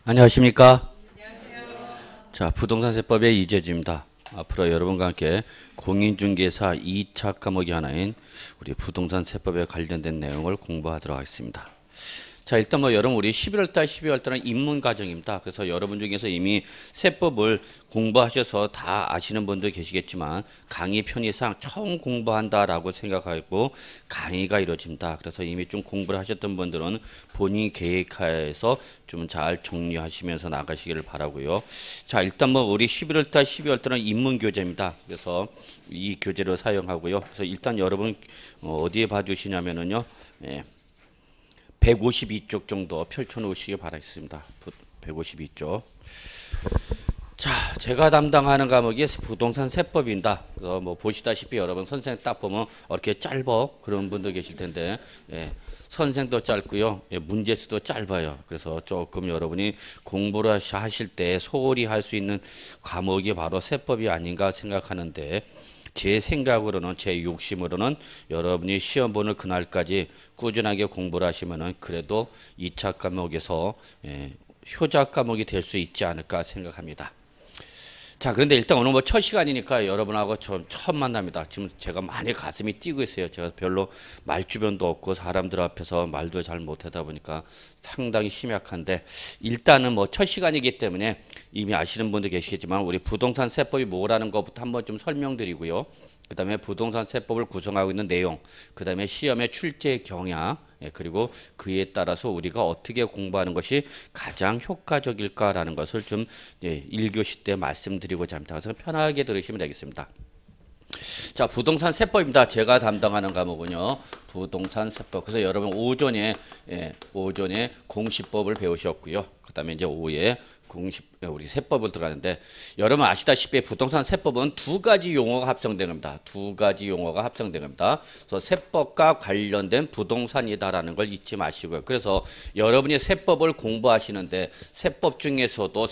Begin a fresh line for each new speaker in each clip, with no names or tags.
안녕하십니까? 자, 부동산 세법의 이재주입니다. 앞으로 여러분과 함께 공인중개사 2차 과목이 하나인 우리 부동산 세법에 관련된 내용을 공부하도록 하겠습니다. 자, 일단 여러분 우리 11월달, 12월달은 입문 과정입니다. 그래서 여러분 중에서 이미 세법을 공부하셔서 다 아시는 분도 계시겠지만 강의 편의상 처음 공부한다라고 생각하고 강의가 이루어집니다. 그래서 이미 좀 공부를 하셨던 분들은 본인 계획하에서 좀 잘 정리하시면서 나가시기를 바라고요. 자, 일단 우리 11월달, 12월달은 입문 교재입니다. 그래서 이 교재를 사용하고요. 그래서 일단 여러분 어디에 봐주시냐면은요. 152쪽 정도 펼쳐놓으시기 바라겠습니다. 152쪽. 자, 제가 담당하는 과목이 부동산 세법입니다. 그래서 보시다시피 여러분 선생 딱 보면 이렇게 짧아 그런 분들 계실 텐데, 선생도 짧고요, 문제수도 짧아요. 그래서 조금 여러분이 공부를 하실 때 소홀히 할 수 있는 과목이 바로 세법이 아닌가 생각하는데, 제 생각으로는, 제 욕심으로는 여러분이 시험 보는 그날까지 꾸준하게 공부를 하시면은 그래도 2차 과목에서 효자 과목이 될 수 있지 않을까 생각합니다. 자, 그런데 일단 오늘 첫 시간이니까 여러분하고 처음 만납니다. 지금 제가 많이 가슴이 뛰고 있어요. 제가 별로 말주변도 없고 사람들 앞에서 말도 잘 못하다 보니까 상당히 심약한데, 일단은 첫 시간이기 때문에 이미 아시는 분도 계시겠지만 우리 부동산 세법이 뭐라는 것부터 한번 좀 설명드리고요. 그 다음에 부동산 세법을 구성하고 있는 내용, 그 다음에 시험의 출제 경향, 그리고 그에 따라서 우리가 어떻게 공부하는 것이 가장 효과적일까라는 것을 좀 1교시 때 말씀드리고자 합니다. 그래서 편하게 들으시면 되겠습니다. 자, 부동산 세법입니다. 제가 담당하는 과목은요, 부동산 세법. 그래서 여러분 오전에 공시법을 배우셨고요. 그 다음에 이제 오후에 우리 세법을 들어가는데, 여러분 아시다시피 부동산 세법은 두 가지 용어가 합성된 겁니다. 두 가지 용어가 합성된 겁니다. 그래서 세법과 관련된 부동산이다라는 걸 잊지 마시고요. 그래서 여러분이 세법을 공부하시는데 세법 중에서도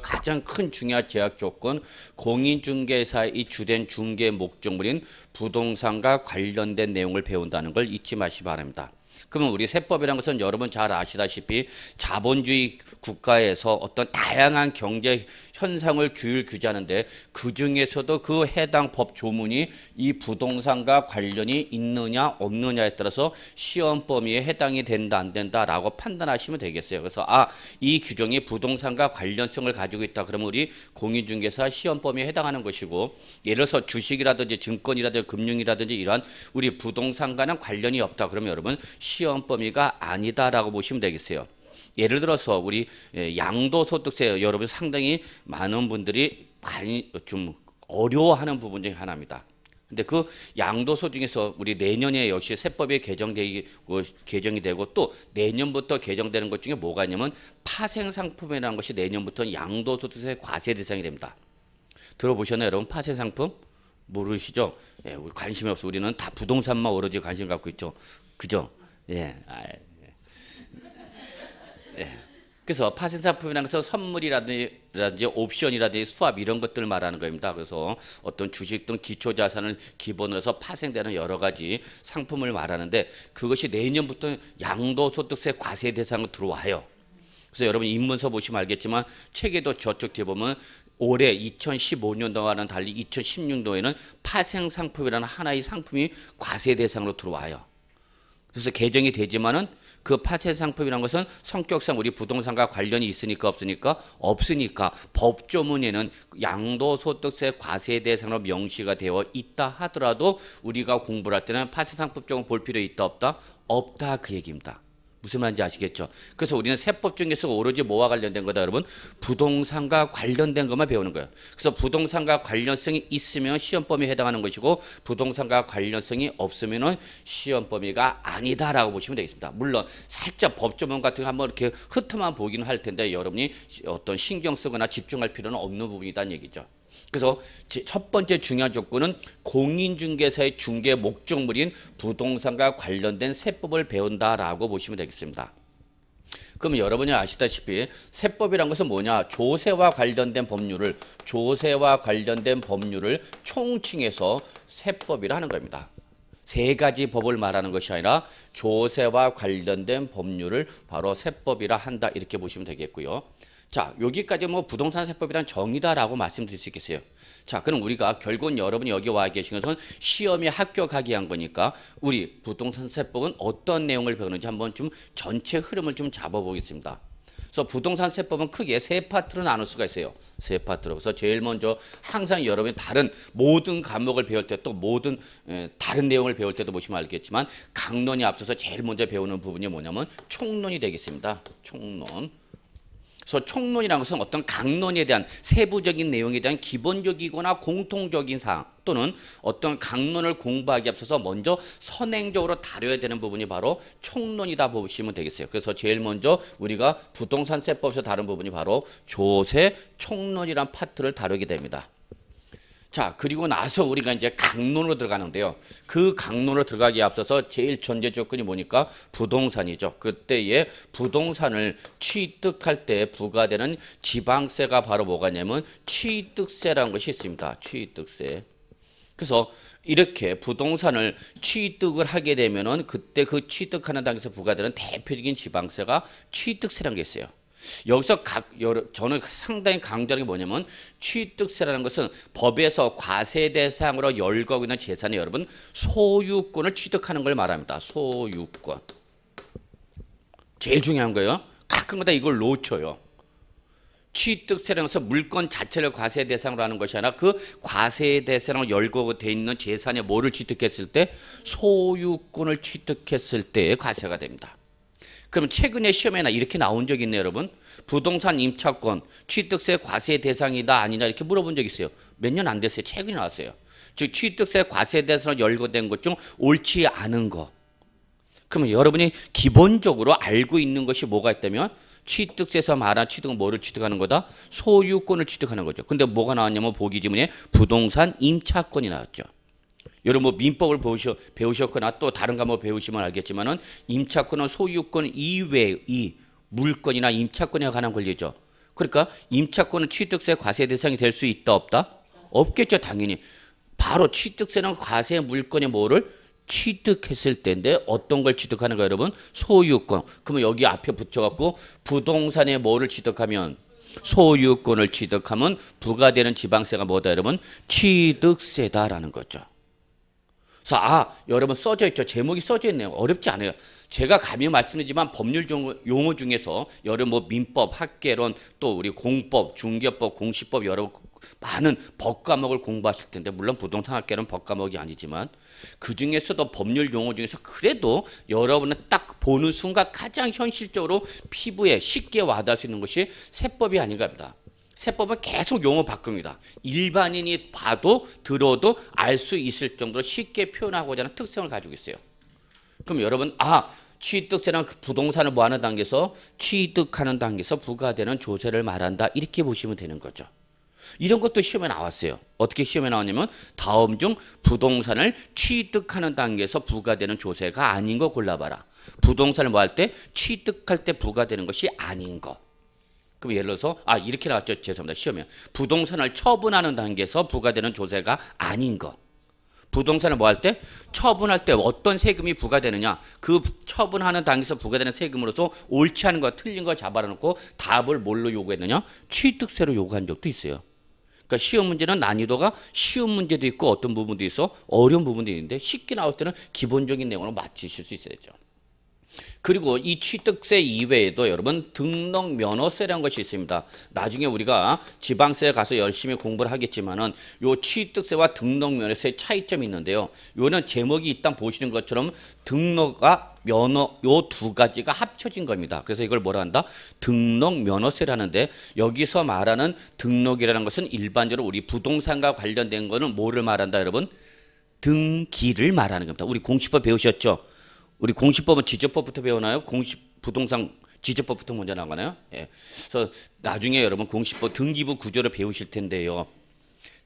가장 큰 중요한 제약 조건, 공인중개사의 주된 중개 목적물인 부동산과 관련된 내용을 배운다는 걸 잊지 마시기 바랍니다. 그러면 우리 세법이라는 것은 여러분 잘 아시다시피 자본주의 국가에서 어떤 다양한 경제 현상을 규율하는데, 그 중에서도 그 해당 법 조문이 이 부동산과 관련이 있느냐 없느냐에 따라서 시험 범위에 해당이 된다 안 된다라고 판단하시면 되겠어요. 그래서 이 규정이 부동산과 관련성을 가지고 있다. 그러면 우리 공인중개사 시험 범위에 해당하는 것이고, 예를 들어서 주식이라든지 증권이라든지 금융이라든지 이러한 우리 부동산과는 관련이 없다. 그러면 여러분 시험 범위가 아니다라고 보시면 되겠어요. 예를 들어서 우리 양도소득세, 여러분 상당히 많은 분들이 좀 어려워하는 부분 중에 하나입니다. 근데 그 양도소 중에서 우리 내년에 역시 세법이 개정이 되고 또 내년부터 개정되는 것 중에 뭐가 있냐면 파생상품이라는 것이 내년부터 양도소득세 과세 대상이 됩니다. 들어보셨나요, 여러분? 파생상품? 모르시죠? 우리 관심이 없어. 우리는 다 부동산만 오로지 관심 갖고 있죠. 그죠? 그래서 파생상품이라는 것은 선물이라든지 옵션이라든지 수합 이런 것들을 말하는 겁니다. 그래서 어떤 주식 등 기초자산을 기본으로 해서 파생되는 여러 가지 상품을 말하는데, 그것이 내년부터 양도소득세 과세 대상으로 들어와요. 그래서 여러분 입문서 보시면 알겠지만 책에도 저쪽 뒤에 보면 올해 2015년도와는 달리 2016년도에는 파생상품이라는 하나의 상품이 과세 대상으로 들어와요. 그래서 개정이 되지만은 그 파생상품이라는 것은 성격상 우리 부동산과 관련이 있으니까 없으니까 법조문에는 양도소득세 과세 대상으로 명시가 되어 있다 하더라도 우리가 공부를 할 때는 파생상품 쪽은 볼 필요 있다 없다 그 얘기입니다. 무슨 말인지 아시겠죠? 그래서 우리는 세법 중에서 오로지 뭐와 관련된 거다, 여러분? 부동산과 관련된 것만 배우는 거예요. 그래서 부동산과 관련성이 있으면 시험 범위에 해당하는 것이고, 부동산과 관련성이 없으면은 시험 범위가 아니다라고 보시면 되겠습니다. 물론 살짝 법조문 같은 거 한번 이렇게 흩어만 보기는 할 텐데, 여러분이 어떤 신경 쓰거나 집중할 필요는 없는 부분이다는 얘기죠. 그래서 첫 번째 중요한 조건은 공인중개사의 중개 목적물인 부동산과 관련된 세법을 배운다라고 보시면 되겠습니다. 그럼 여러분이 아시다시피 세법이란 것은 뭐냐? 조세와 관련된 법률을 총칭해서 세법이라 하는 겁니다. 세 가지 법을 말하는 것이 아니라 조세와 관련된 법률을 바로 세법이라 한다 이렇게 보시면 되겠고요. 자, 여기까지 뭐 부동산 세법이란 정의다라고 말씀드릴 수 있겠어요. 자, 그럼 우리가 결국은 여러분이 여기 와 계신 것은 시험에 합격하기 위한 거니까 우리 부동산 세법은 어떤 내용을 배우는지 한번 좀 전체 흐름을 좀 잡아보겠습니다. 그래서 부동산 세법은 크게 세 파트로 나눌 수가 있어요. 세 파트로. 그래서 제일 먼저 항상 여러분이 다른 모든 과목을 배울 때 또 모든 다른 내용을 배울 때도 보시면 알겠지만 강론이 앞서서 제일 먼저 배우는 부분이 뭐냐면 총론이 되겠습니다. 총론. 그래서 총론이라는 것은 어떤 강론에 대한 세부적인 내용에 대한 기본적이거나 공통적인 사항 또는 어떤 강론을 공부하기 앞서서 먼저 선행적으로 다뤄야 되는 부분이 바로 총론이다 보시면 되겠어요. 그래서 제일 먼저 우리가 부동산 세법에서 다룬 부분이 바로 조세 총론이란 파트를 다루게 됩니다. 자, 그리고 나서 우리가 이제 강론으로 들어가는데요. 그 강론으로 들어가기에 앞서서 제일 전제 조건이 뭐니까 부동산이죠. 그때에 부동산을 취득할 때 부과되는 지방세가 바로 뭐가 있냐면 취득세라는 것이 있습니다. 취득세. 그래서 이렇게 부동산을 취득을 하게 되면은 그때 그 취득하는 당에서 부과되는 대표적인 지방세가 취득세라는 게 있어요. 여기서 저는 상당히 강조하는 게 뭐냐면 취득세라는 것은 법에서 과세 대상으로 열거하고 있는 재산의 여러분 소유권을 취득하는 걸 말합니다. 소유권. 제일 중요한 거예요. 가끔가다 이걸 놓쳐요. 취득세라는 것은 물건 자체를 과세 대상으로 하는 것이 아니라 그 과세 대상으로 열거되어 있는 재산의 뭐를 취득했을 때 소유권을 취득했을 때의 과세가 됩니다. 그럼 최근에 시험에나 이렇게 나온 적 있네요, 여러분. 부동산 임차권 취득세 과세 대상이다 아니냐 이렇게 물어본 적 있어요. 몇 년 안 됐어요. 최근에 나왔어요. 즉 취득세 과세 대상으로 열거된 것 중 옳지 않은 거. 그러면 여러분이 기본적으로 알고 있는 것이 뭐가 있다면 취득세에서 말한 취득은 뭐를 취득하는 거다? 소유권을 취득하는 거죠. 근데 뭐가 나왔냐면 보기 지문에 부동산 임차권이 나왔죠. 여러분 뭐 민법을 배우셨거나 또 다른 과목 배우시면 알겠지만은 임차권은 소유권 이외의 물건이나 임차권에 관한 권리죠. 그러니까 임차권은 취득세 과세 대상이 될 수 있다 없다? 없겠죠, 당연히. 바로 취득세는 과세 물건의 뭐를 취득했을 때인데 어떤 걸 취득하는 거예요, 여러분? 소유권. 그러면 여기 앞에 붙여갖고 부동산의 뭐를 취득하면 소유권을 취득하면 부과되는 지방세가 뭐다, 여러분? 취득세다라는 거죠. 그래서 여러분 써져 있죠. 제목이 써져 있네요. 어렵지 않아요. 제가 감히 말씀드리지만 법률 용어 중에서 여러 뭐 민법, 학계론, 또 우리 공법, 중개법, 공시법 여러 많은 법 과목을 공부하실 텐데 물론 부동산 학계는 법 과목이 아니지만 그 중에서도 법률 용어 중에서 그래도 여러분은 딱 보는 순간 가장 현실적으로 피부에 쉽게 와닿을 수 있는 것이 세법이 아닌가 합니다. 세법은 계속 용어 바꿉니다. 일반인이 봐도 들어도 알 수 있을 정도로 쉽게 표현하고자 하는 특성을 가지고 있어요. 그럼 여러분 취득세는 부동산을 뭐하는 단계에서 취득하는 단계에서 부과되는 조세를 말한다 이렇게 보시면 되는 거죠. 이런 것도 시험에 나왔어요. 어떻게 시험에 나왔냐면 다음 중 부동산을 취득하는 단계에서 부과되는 조세가 아닌 거 골라봐라. 부동산을 뭐 할 때 취득할 때 부과되는 것이 아닌 거. 그럼 예를 들어서 이렇게 나왔죠. 죄송합니다. 시험에 부동산을 처분하는 단계에서 부과되는 조세가 아닌 거. 부동산을 뭐 할 때 처분할 때 어떤 세금이 부과되느냐 그 처분하는 단계에서 부과되는 세금으로서 옳지 않은 거 틀린 거 잡아놓고 답을 뭘로 요구했느냐 취득세로 요구한 적도 있어요. 그러니까 시험 문제는 난이도가 쉬운 문제도 있고 어떤 부분도 있어 어려운 부분도 있는데 쉽게 나올 때는 기본적인 내용으로 맞추실 수 있어야죠. 그리고 이 취득세 이외에도 여러분 등록 면허세라는 것이 있습니다. 나중에 우리가 지방세에 가서 열심히 공부를 하겠지만은 요 취득세와 등록 면허세의 차이점이 있는데요. 요는 제목이 일단 보시는 것처럼 등록과 면허 요 두 가지가 합쳐진 겁니다. 그래서 이걸 뭐라 한다? 등록 면허세라는데 여기서 말하는 등록이라는 것은 일반적으로 우리 부동산과 관련된 거는 뭐를 말한다, 여러분? 등기를 말하는 겁니다. 우리 공시법 배우셨죠? 우리 공시법은 지적법부터 배우나요? 부동산 지적법부터 먼저 나가나요? 예. 그래서 나중에 여러분 공시법 등기부 구조를 배우실 텐데요.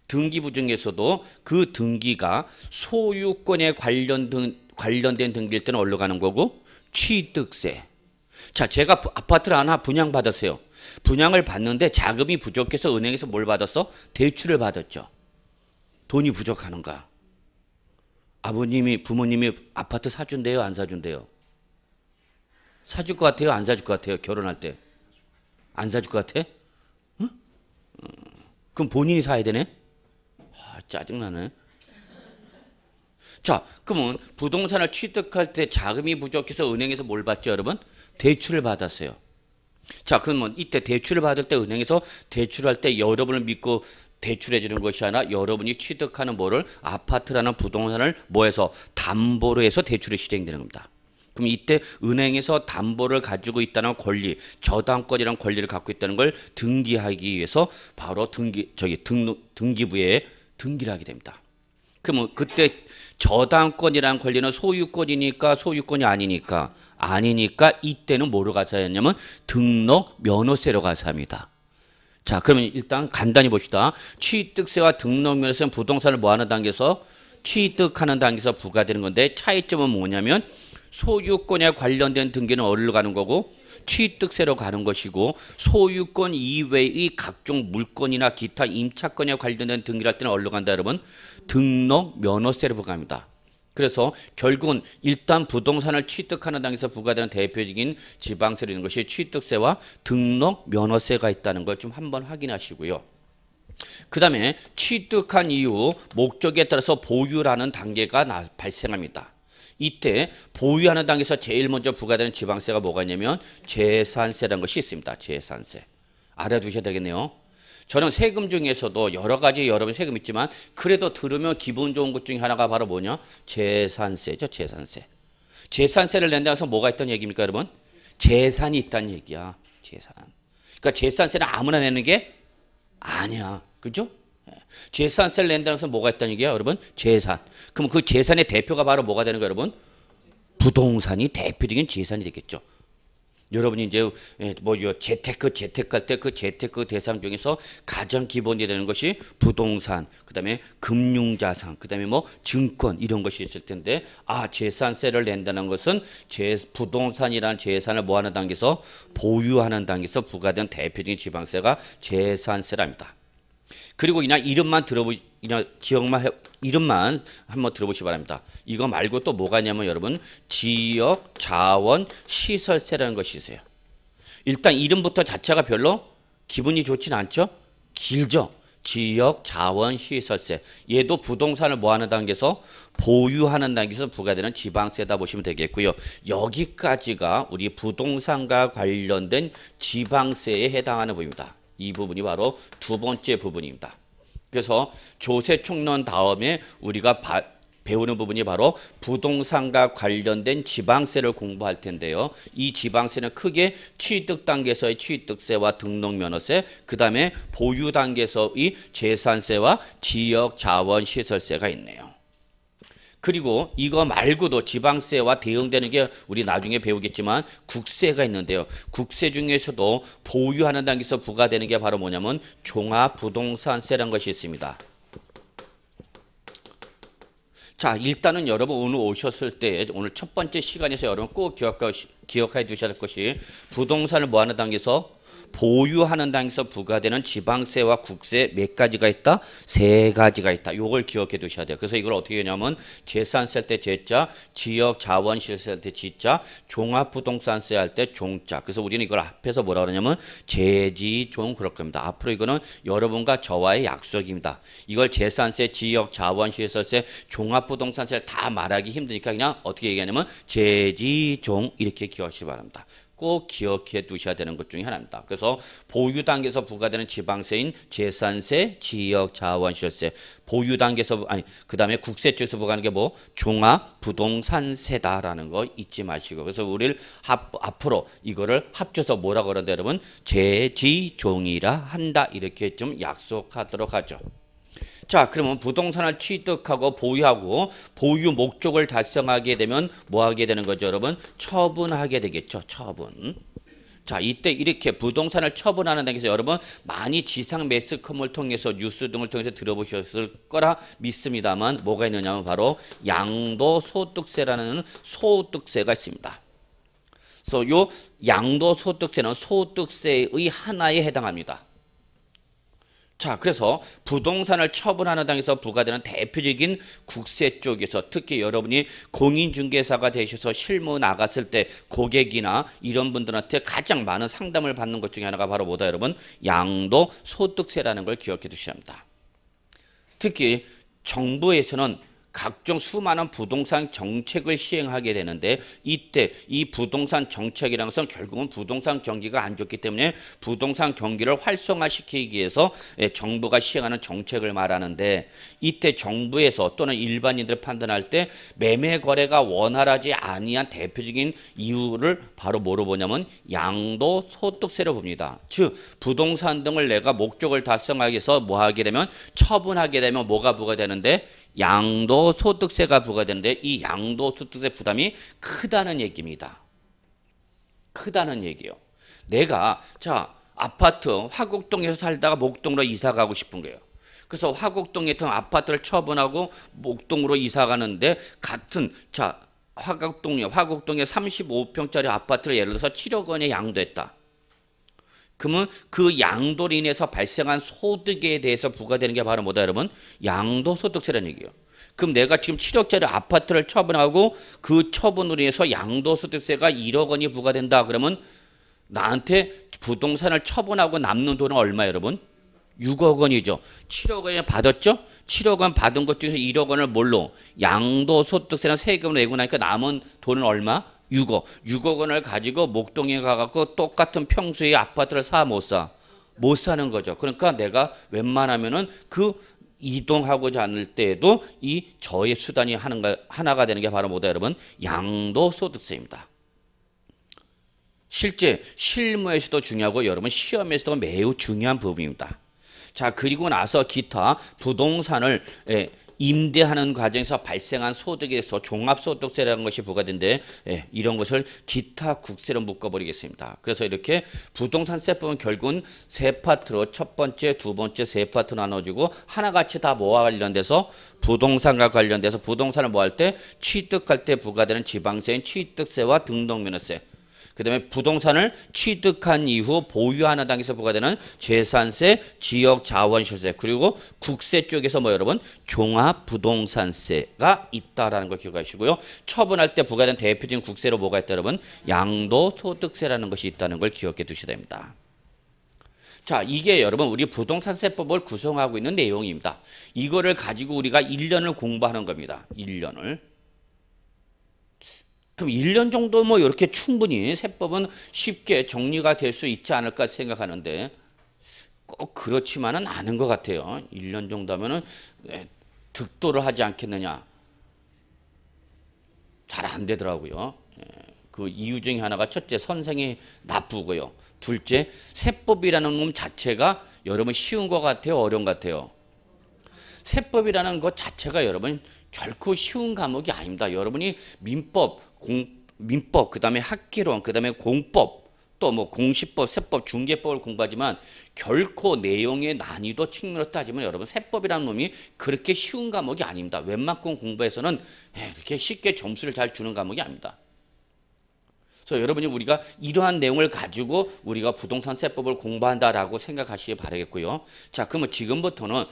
등기부 중에서도 그 등기가 소유권에 관련된 등기일 때는 어디로 가는 거고? 취득세. 자, 제가 아파트를 하나 분양받았어요. 분양을 받는데 자금이 부족해서 은행에서 뭘 받았어? 대출을 받았죠. 돈이 부족하는가? 부모님이 아파트 사준대요, 안 사준대요? 사줄 것 같아요, 안 사줄 것 같아요? 결혼할 때 안 사줄 것 같아? 응? 그럼 본인이 사야 되네? 짜증나네. 자, 그러면 부동산을 취득할 때 자금이 부족해서 은행에서 뭘 받죠, 여러분? 대출을 받았어요. 자, 그러면 이때 대출을 받을 때 은행에서 대출할 때 여러분을 믿고 대출해 주는 것이 아니라 여러분이 취득하는 뭐를 아파트라는 부동산을 뭐해서 담보로 해서 대출이 실행되는 겁니다. 그럼 이때 은행에서 담보를 가지고 있다는 권리, 저당권이라는 권리를 갖고 있다는 걸 등기하기 위해서 바로 등기부에 등기를 하게 됩니다. 그러면 그때 저당권이라는 권리는 소유권이니까 소유권이 아니니까 이때는 뭐로 가서 했냐면 등록 면허세로 가서 합니다. 자, 그러면 일단 간단히 봅시다. 취득세와 등록 면허세는 부동산을 뭐하는 단계에서 취득하는 단계에서 부과되는 건데 차이점은 뭐냐면 소유권에 관련된 등기는 어디로 가는 거고 취득세로 가는 것이고 소유권 이외의 각종 물건이나 기타 임차권에 관련된 등기를 할 때는 어디로 간다 여러분? 등록 면허세로 부과합니다. 그래서 결국은 일단 부동산을 취득하는 단계에서 부과되는 대표적인 지방세로 있는 것이 취득세와 등록 면허세가 있다는 걸 좀 한번 확인하시고요. 그 다음에 취득한 이후 목적에 따라서 보유라는 단계가 발생합니다. 이때 보유하는 단계에서 제일 먼저 부과되는 지방세가 뭐가 있냐면 재산세라는 것이 있습니다. 재산세. 알아두셔야 되겠네요. 저는 세금 중에서도 여러 가지 여러분 세금 있지만 그래도 들으면 기분 좋은 것 중에 하나가 바로 뭐냐? 재산세죠. 재산세. 재산세를 낸다고 해서 뭐가 있다는 얘기입니까 여러분? 재산이 있다는 얘기야. 재산. 그러니까 재산세는 아무나 내는 게 아니야. 그죠? 재산세를 낸다고 해서 뭐가 있다는 얘기야 여러분? 재산. 그럼 그 재산의 대표가 바로 뭐가 되는 거야 여러분? 부동산이 대표적인 재산이 되겠죠. 여러분이 이제 재테크할 때 그 재테크 대상 중에서 가장 기본이 되는 것이 부동산, 그다음에 금융자산, 그다음에 뭐 증권 이런 것이 있을 텐데 재산세를 낸다는 것은 부동산이라는 재산을 뭐하는 단계에서 보유하는 단계에서 부과된 대표적인 지방세가 재산세랍니다. 그리고 그냥 이름만 이름만 한번 들어보시기 바랍니다. 이거 말고 또 뭐가 있냐면 여러분 지역 자원 시설세라는 것이 있어요. 일단 이름부터 자체가 별로 기분이 좋진 않죠? 길죠? 지역 자원 시설세. 얘도 부동산을 뭐하는 단계에서 보유하는 단계에서 부과되는 지방세다 보시면 되겠고요. 여기까지가 우리 부동산과 관련된 지방세에 해당하는 부분입니다. 이 부분이 바로 두 번째 부분입니다. 그래서 조세총론 다음에 우리가 배우는 부분이 바로 부동산과 관련된 지방세를 공부할 텐데요. 이 지방세는 크게 취득 단계에서의 취득세와 등록면허세, 그 다음에 보유 단계에서의 재산세와 지역자원시설세가 있네요. 그리고 이거 말고도 지방세와 대응되는 게 우리 나중에 배우겠지만 국세가 있는데요. 국세 중에서도 보유하는 단계에서 부과되는 게 바로 뭐냐면 종합부동산세라는 것이 있습니다. 자, 일단은 여러분 오늘 오셨을 때 오늘 첫 번째 시간에서 여러분 꼭 기억해 두셔야 할 것이 부동산을 뭐하는 단계에서 보유하는 단계에서 부과되는 지방세와 국세 몇 가지가 있다? 세 가지가 있다. 요걸 기억해 두셔야 돼요. 그래서 이걸 어떻게 하냐면 재산세 할 때 재자, 지역자원시설세 할 때 지자, 종합부동산세 할 때 종자. 그래서 우리는 이걸 앞에서 뭐라 그러냐면 재지종 그럴 겁니다. 앞으로 이거는 여러분과 저와의 약속입니다. 이걸 재산세, 지역자원시설세, 종합부동산세를 다 말하기 힘드니까 그냥 어떻게 얘기하냐면 재지종 이렇게 기억하시기 바랍니다. 꼭 기억해 두셔야 되는 것 중에 하나입니다. 그래서 보유 단계에서 부과되는 지방세인 재산세, 지역 자원시설세, 보유 단계에서 그다음에 국세 쪽에서 부과하는 게 뭐 종합 부동산세다라는 거 잊지 마시고 그래서 우리를 앞으로 이거를 합쳐서 뭐라고 그러는데 여러분 재지종이라 한다 이렇게 좀 약속하도록 하죠. 자, 그러면 부동산을 취득하고 보유하고 보유 목적을 달성하게 되면 뭐 하게 되는 거죠, 여러분? 처분하게 되겠죠, 처분. 자, 이때 이렇게 부동산을 처분하는 단계에서 여러분 많이 지상 매스컴을 통해서 뉴스 등을 통해서 들어보셨을 거라 믿습니다만 뭐가 있느냐면 바로 양도소득세라는 소득세가 있습니다. 그래서 요 양도소득세는 소득세의 하나에 해당합니다. 자, 그래서 부동산을 처분하는 당에서 부과되는 대표적인 국세 쪽에서 특히 여러분이 공인중개사가 되셔서 실무 나갔을 때 고객이나 이런 분들한테 가장 많은 상담을 받는 것 중에 하나가 바로 뭐다 여러분? 양도소득세라는 걸 기억해 두셔야 합니다. 특히 정부에서는 각종 수많은 부동산 정책을 시행하게 되는데 이때 이 부동산 정책이라는 것은 결국은 부동산 경기가 안 좋기 때문에 부동산 경기를 활성화시키기 위해서 정부가 시행하는 정책을 말하는데 이때 정부에서 또는 일반인들 판단할 때 매매 거래가 원활하지 아니한 대표적인 이유를 바로 뭐로 보냐면 양도소득세로 봅니다. 즉 부동산 등을 내가 목적을 달성하기 위해서 뭐 하게 되면 처분하게 되면 뭐가 부과되는데 양도소득세가 부과되는데 이 양도소득세 부담이 크다는 얘기입니다. 크다는 얘기요. 내가 자 아파트 화곡동에서 살다가 목동으로 이사 가고 싶은 거예요. 그래서 화곡동에 있던 아파트를 처분하고 목동으로 이사 가는데 같은 자 화곡동에 35평짜리 아파트를 예를 들어서 7억 원에 양도했다. 그러면 그 양도로 인해서 발생한 소득에 대해서 부과되는 게 바로 뭐다 여러분? 양도소득세라는 얘기예요. 그럼 내가 지금 7억짜리 아파트를 처분하고 그 처분으로 인해서 양도소득세가 1억 원이 부과된다. 그러면 나한테 부동산을 처분하고 남는 돈은 얼마 여러분? 6억 원이죠. 7억 원을 받았죠? 7억 원 받은 것 중에서 1억 원을 뭘로? 양도소득세나 세금을 내고 나니까 남은 돈은 얼마? 6억 원을 가지고 목동에 가갖고 똑같은 평수의 아파트를 사 못 사? 못 사는 거죠. 그러니까 내가 웬만하면은 그 이동하고자 않을 때에도 이 저의 수단이 하나가 되는 게 바로 뭐다 여러분? 양도소득세입니다. 실제 실무에서도 중요하고 여러분 시험에서도 매우 중요한 부분입니다. 자, 그리고 나서 기타 부동산을 임대하는 과정에서 발생한 소득에 대해서 종합소득세라는 것이 부과된데 이런 것을 기타 국세로 묶어버리겠습니다. 그래서 이렇게 부동산세법은 결국은 세 파트로 첫 번째, 두 번째, 세 파트로 나눠지고 하나같이 다 뭐와 관련돼서 부동산과 관련돼서 부동산을 뭐 할 때 취득할 때 부과되는 지방세인 취득세와 등록면허세 그 다음에 부동산을 취득한 이후 보유하는 당에서 부과되는 재산세, 지역자원시세 그리고 국세 쪽에서 뭐 여러분 종합부동산세가 있다라는 걸 기억하시고요. 처분할 때 부과된 대표적인 국세로 뭐가 있다 여러분? 양도소득세라는 것이 있다는 걸 기억해 두셔야 됩니다. 자, 이게 여러분 우리 부동산세법을 구성하고 있는 내용입니다. 이거를 가지고 우리가 1년을 공부하는 겁니다. 1년을. 그럼 1년 정도 뭐 이렇게 충분히 세법은 쉽게 정리가 될 수 있지 않을까 생각하는데 꼭 그렇지만은 않은 것 같아요. 1년 정도 하면은 득도를 하지 않겠느냐. 잘 안 되더라고요. 그 이유 중에 하나가 첫째 선생이 나쁘고요. 둘째 세법이라는 놈 자체가 여러분 쉬운 것 같아요? 어려운 것 같아요? 세법이라는 것 자체가 여러분 결코 쉬운 과목이 아닙니다. 여러분이 민법, 그 다음에 학기론, 그 다음에 공법, 또 뭐 공시법, 세법, 중개법을 공부하지만 결코 내용의 난이도 측면으로 따지면 여러분 세법이라는 놈이 그렇게 쉬운 과목이 아닙니다. 웬만큼 공부해서는 이렇게 쉽게 점수를 잘 주는 과목이 아닙니다. 그래서 여러분이 우리가 이러한 내용을 가지고 우리가 부동산 세법을 공부한다라고 생각하시기 바라겠고요. 자, 그러면 지금부터는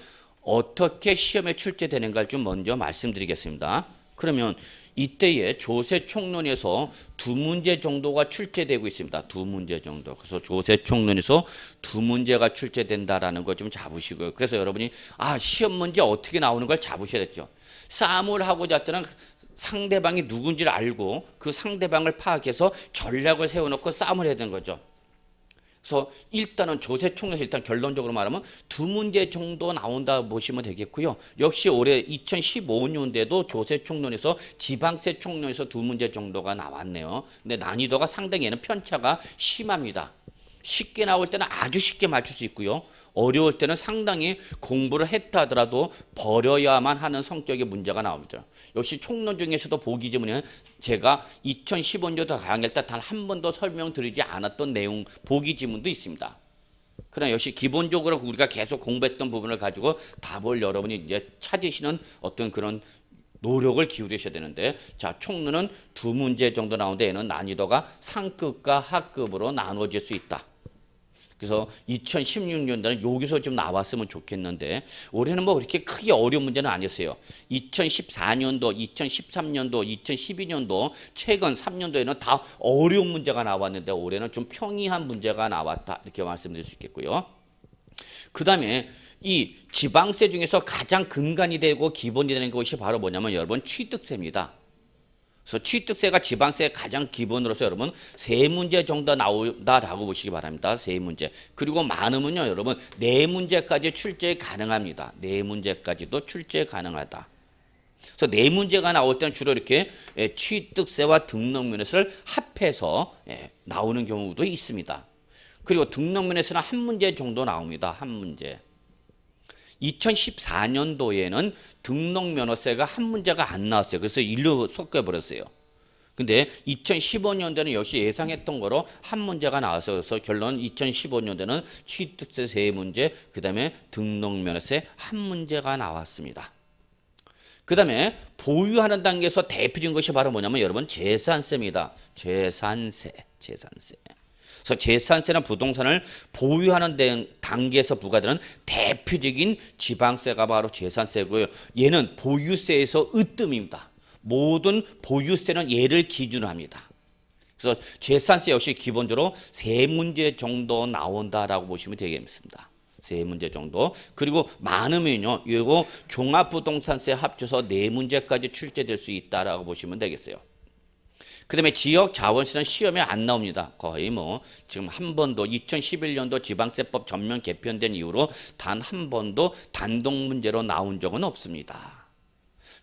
어떻게 시험에 출제되는가를 좀 먼저 말씀드리겠습니다. 그러면 이때에 조세총론에서 두 문제 정도가 출제되고 있습니다. 두 문제 정도. 그래서 조세총론에서 두 문제가 출제된다라는 거 좀 잡으시고요. 그래서 여러분이 시험 문제 어떻게 나오는 걸 잡으셔야 됐죠. 싸움을 하고자 할 때는 상대방이 누군지를 알고 그 상대방을 파악해서 전략을 세워놓고 싸움을 해야 되는 거죠. 그래서 일단은 조세총론에서 일단 결론적으로 말하면 두 문제 정도 나온다 보시면 되겠고요. 역시 올해 2015년대도 조세총론에서 지방세 총론에서 두 문제 정도가 나왔네요. 근데 난이도가 상당히 얘는 편차가 심합니다. 쉽게 나올 때는 아주 쉽게 맞출 수 있고요. 어려울 때는 상당히 공부를 했다 하더라도 버려야만 하는 성격의 문제가 나옵니다. 역시 총론 중에서도 보기 지문에 제가 2015년도 강의할 때 단 한 번도 설명드리지 않았던 내용 보기 지문도 있습니다. 그러나 역시 기본적으로 우리가 계속 공부했던 부분을 가지고 답을 여러분이 이제 찾으시는 어떤 그런 노력을 기울이셔야 되는데 자 총론은 두 문제 정도 나오는데 얘는 난이도가 상급과 하급으로 나눠질 수 있다. 그래서 2016년도는 여기서 좀 나왔으면 좋겠는데 올해는 뭐 그렇게 크게 어려운 문제는 아니었어요. 2014년도, 2013년도, 2012년도 최근 3년도에는 다 어려운 문제가 나왔는데 올해는 좀 평이한 문제가 나왔다 이렇게 말씀드릴 수 있겠고요. 그 다음에 이 지방세 중에서 가장 근간이 되고 기본이 되는 것이 바로 뭐냐면 여러분 취득세입니다. 그래서 취득세가 지방세의 가장 기본으로서 여러분 세 문제 정도 나온다라고 보시기 바랍니다. 세 문제. 그리고 많으면요 여러분 네 문제까지 출제 가능합니다. 네 문제까지도 출제 가능하다. 그래서 네 문제가 나올 때는 주로 이렇게 취득세와 등록면허세를 합해서 나오는 경우도 있습니다. 그리고 등록면허세는 한 문제 정도 나옵니다. 한 문제. 2014년도에는 등록면허세가 한 문제가 안 나왔어요. 그래서 일로 섞여버렸어요. 근데 2015년도에는 역시 예상했던 거로 한 문제가 나왔어요. 그래서 결론 2015년도에는 취득세 세 문제, 그 다음에 등록면허세 한 문제가 나왔습니다. 그 다음에 보유하는 단계에서 대표적인 것이 바로 뭐냐면 여러분 재산세입니다. 재산세. 그래서 재산세는 부동산을 보유하는 단계에서 부과되는 대표적인 지방세가 바로 재산세고요. 얘는 보유세에서 으뜸입니다. 모든 보유세는 얘를 기준으로 합니다. 그래서 재산세 역시 기본적으로 세 문제 정도 나온다라고 보시면 되겠습니다. 세 문제 정도. 그리고 많으면요. 이거 종합부동산세 합쳐서 네 문제까지 출제될 수 있다라고 보시면 되겠어요. 그 다음에 지역자원세는 시험에 안 나옵니다. 거의 뭐 지금 한 번도 2011년도 지방세법 전면 개편된 이후로 단 한 번도 단독 문제로 나온 적은 없습니다.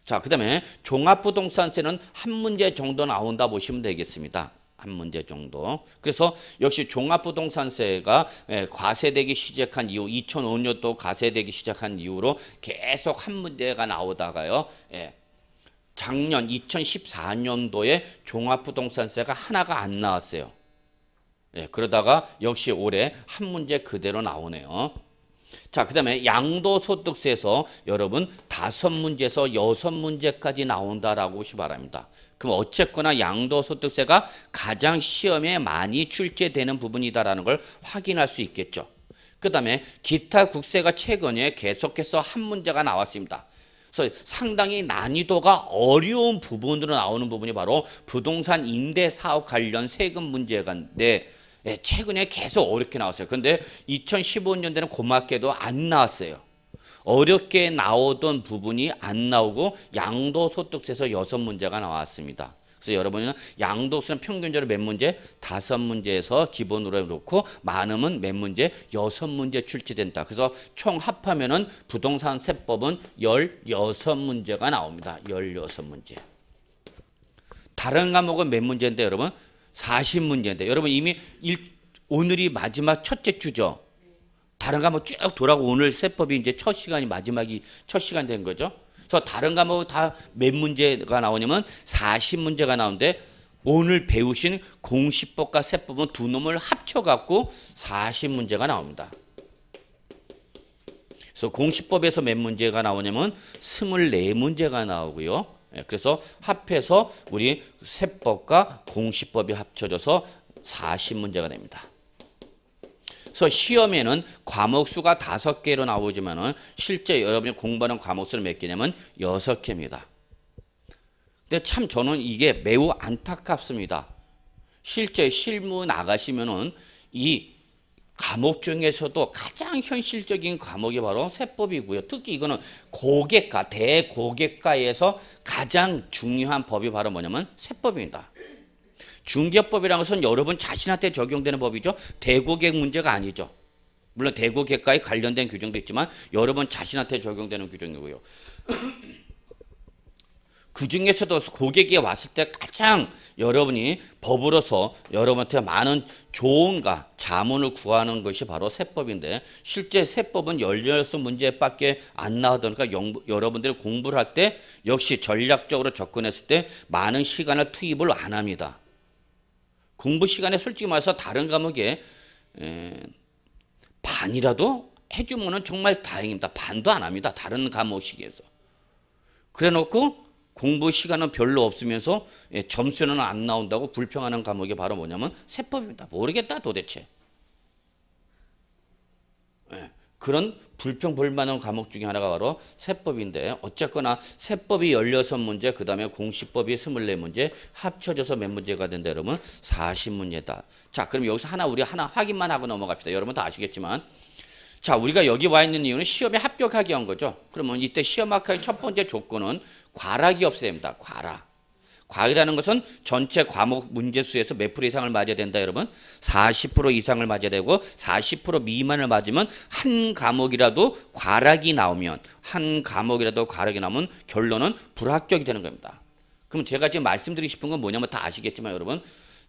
자, 그 다음에 종합부동산세는 한 문제 정도 나온다 보시면 되겠습니다. 한 문제 정도. 그래서 역시 종합부동산세가 과세되기 시작한 이후 2005년도 과세되기 시작한 이후로 계속 한 문제가 나오다가요. 작년 2014년도에 종합부동산세가 하나가 안 나왔어요. 그러다가 역시 올해 한 문제 그대로 나오네요. 자, 그 다음에 양도소득세에서 여러분 5문제에서 6문제까지 나온다라고 보시기 바랍니다. 그럼 어쨌거나 양도소득세가 가장 시험에 많이 출제되는 부분이다라는 걸 확인할 수 있겠죠. 그 다음에 기타 국세가 최근에 계속해서 한 문제가 나왔습니다. 그래서 상당히 난이도가 어려운 부분으로 나오는 부분이 바로 부동산 임대사업 관련 세금 문제가인데 최근에 계속 어렵게 나왔어요. 그런데 2015년도에는 고맙게도 안 나왔어요. 어렵게 나오던 부분이 안 나오고 양도소득세에서 6문제가 나왔습니다. 그래서 여러분은 양도세는 평균적으로 몇 문제? 5문제에서 기본으로 놓고 많으면 몇 문제? 6문제 출제된다. 그래서 총 합하면은 부동산 세법은 16문제가 나옵니다. 16문제. 다른 과목은 몇 문제인데 여러분? 40문제인데 여러분 이미 오늘이 마지막 첫째 주죠. 다른 과목 쭉 돌아고 오늘 세법이 이제 첫 시간 된 거죠. 그래서 다른 과목 다 몇 문제가 나오냐면 40문제가 나오는데 오늘 배우신 공시법과 세법은 두 놈을 합쳐갖고 40문제가 나옵니다. 그래서 공시법에서 몇 문제가 나오냐면 24문제가 나오고요. 그래서 합해서 우리 세법과 공시법이 합쳐져서 40문제가 됩니다. 그래서 시험에는 과목 수가 5개로 나오지만은 실제 여러분이 공부하는 과목 수는 몇 개냐면 6개입니다. 근데 참 저는 이게 매우 안타깝습니다. 실제 실무 나가시면은 이 과목 중에서도 가장 현실적인 과목이 바로 세법이고요. 특히 이거는 고객가, 대고객가에서 가장 중요한 법이 바로 뭐냐면 세법입니다. 중개법이라는 것은 여러분 자신한테 적용되는 법이죠. 대고객 문제가 아니죠. 물론 대고객과에 관련된 규정도 있지만 여러분 자신한테 적용되는 규정이고요. 그 중에서도 고객이 왔을 때 가장 여러분이 법으로서 여러분한테 많은 조언과 자문을 구하는 것이 바로 세법인데 실제 세법은 16문제밖에 안 나오니까 여러분들이 공부를 할 때 역시 전략적으로 접근했을 때 많은 시간을 투입을 안 합니다. 공부 시간에 솔직히 말해서 다른 과목에 반이라도 해주면 정말 다행입니다. 반도 안 합니다. 다른 과목식에서. 그래 놓고 공부 시간은 별로 없으면서 점수는 안 나온다고 불평하는 과목이 바로 뭐냐면 세법입니다. 모르겠다 도대체. 그런 불평불만한 과목 중에 하나가 바로 세법인데 어쨌거나 세법이 16문제 그 다음에 공시법이 24문제 합쳐져서 몇 문제가 된다 여러분? 40문제다. 자 그럼 여기서 우리 하나 확인만 하고 넘어갑시다. 여러분 다 아시겠지만 자 우리가 여기 와 있는 이유는 시험에 합격하기 위한 거죠. 그러면 이때 시험 합격의 첫 번째 조건은 과락이 없어야 됩니다. 과락이라는 것은 전체 과목 문제수에서 몇 프로 이상을 맞아야 된다 여러분? 40% 이상을 맞아야 되고 40% 미만을 맞으면 한 과목이라도 과락이 나오면 결론은 불합격이 되는 겁니다. 그럼 제가 지금 말씀드리고 싶은 건 뭐냐면 다 아시겠지만 여러분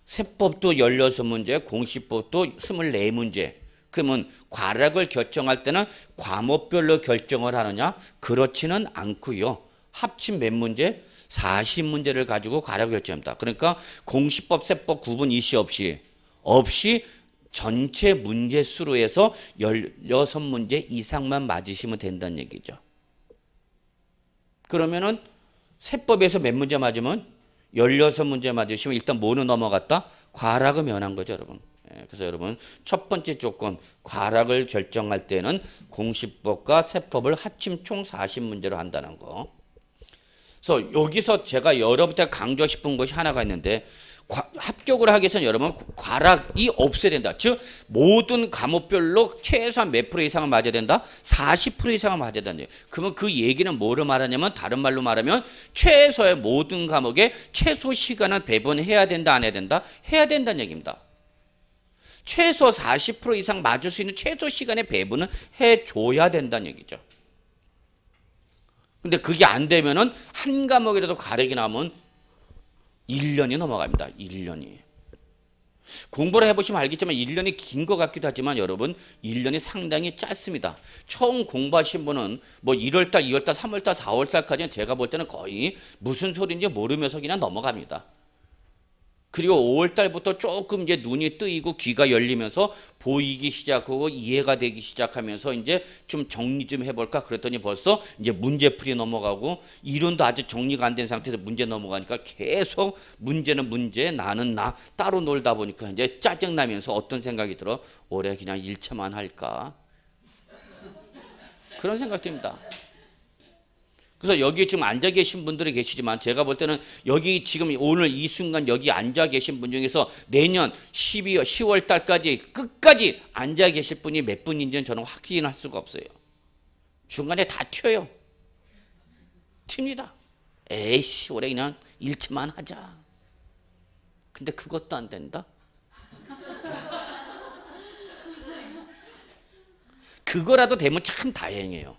세법도 16문제 공시법도 24문제 그러면 과락을 결정할 때는 과목별로 결정을 하느냐? 그렇지는 않고요. 합친 몇 문제? 40문제를 가지고 과락을 결정합니다. 그러니까 공시법, 세법 구분 이시 없이 전체 문제수로 해서 16문제 이상만 맞으시면 된다는 얘기죠. 그러면은 세법에서 몇 문제 맞으면 16문제 맞으시면 일단 뭐는 넘어갔다? 과락은 면한 거죠, 여러분. 그래서 여러분 첫 번째 조건 과락을 결정할 때는 공시법과 세법을 합침 총 40문제로 한다는 거. 그래서 여기서 제가 여러분한테 강조하고 싶은 것이 하나가 있는데 합격을 하기 위해서는 여러분 과락이 없어야 된다. 즉 모든 과목별로 최소한 몇 프로 이상을 맞아야 된다? 40% 이상을 맞아야 된다. 그러면 그 얘기는 뭐를 말하냐면 다른 말로 말하면 최소의 모든 과목에 최소 시간을 배분해야 된다 안 해야 된다? 해야 된다는 얘기입니다. 최소 40% 이상 맞을 수 있는 최소 시간의 배분은 해줘야 된다는 얘기죠. 근데 그게 안 되면은 한 과목이라도 가락이 나오면 1년이 넘어갑니다. 1년이. 공부를 해보시면 알겠지만 1년이 긴 것 같기도 하지만 여러분 1년이 상당히 짧습니다. 처음 공부하신 분은 뭐 1월달, 2월달, 3월달, 4월달까지는 제가 볼 때는 거의 무슨 소리인지 모르면서 그냥 넘어갑니다. 그리고 5월달부터 조금 이제 눈이 뜨이고 귀가 열리면서 보이기 시작하고 이해가 되기 시작하면서 이제 좀 정리 좀 해볼까 그랬더니 벌써 이제 문제풀이 넘어가고 이론도 아직 정리가 안 된 상태에서 문제 넘어가니까 계속 문제는 문제 나는 나 따로 놀다 보니까 이제 짜증나면서 어떤 생각이 들어? 올해 그냥 1차만 할까? 그런 생각 듭니다. 그래서 여기 지금 앉아 계신 분들이 계시지만 제가 볼 때는 여기 지금 오늘 이 순간 여기 앉아 계신 분 중에서 내년 10월 달까지 끝까지 앉아 계실 분이 몇 분인지는 저는 확인할 수가 없어요. 중간에 다 튀어요. 튑니다. 에이씨 올해 그냥 1차만 하자. 근데 그것도 안 된다. 그거라도 되면 참 다행이에요.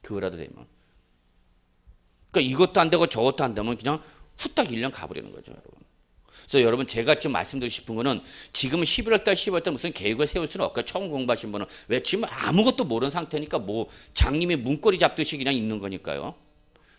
그거라도 되면. 그러니까 이것도 안 되고 저것도 안 되면 그냥 후딱 1년 가버리는 거죠, 여러분. 그래서 여러분 제가 지금 말씀드리고 싶은 거는 지금은 11월달, 12월달 무슨 계획을 세울 수는 없고 처음 공부하신 분은 왜 지금 아무것도 모르는 상태니까 뭐 장님이 문고리 잡듯이 그냥 있는 거니까요.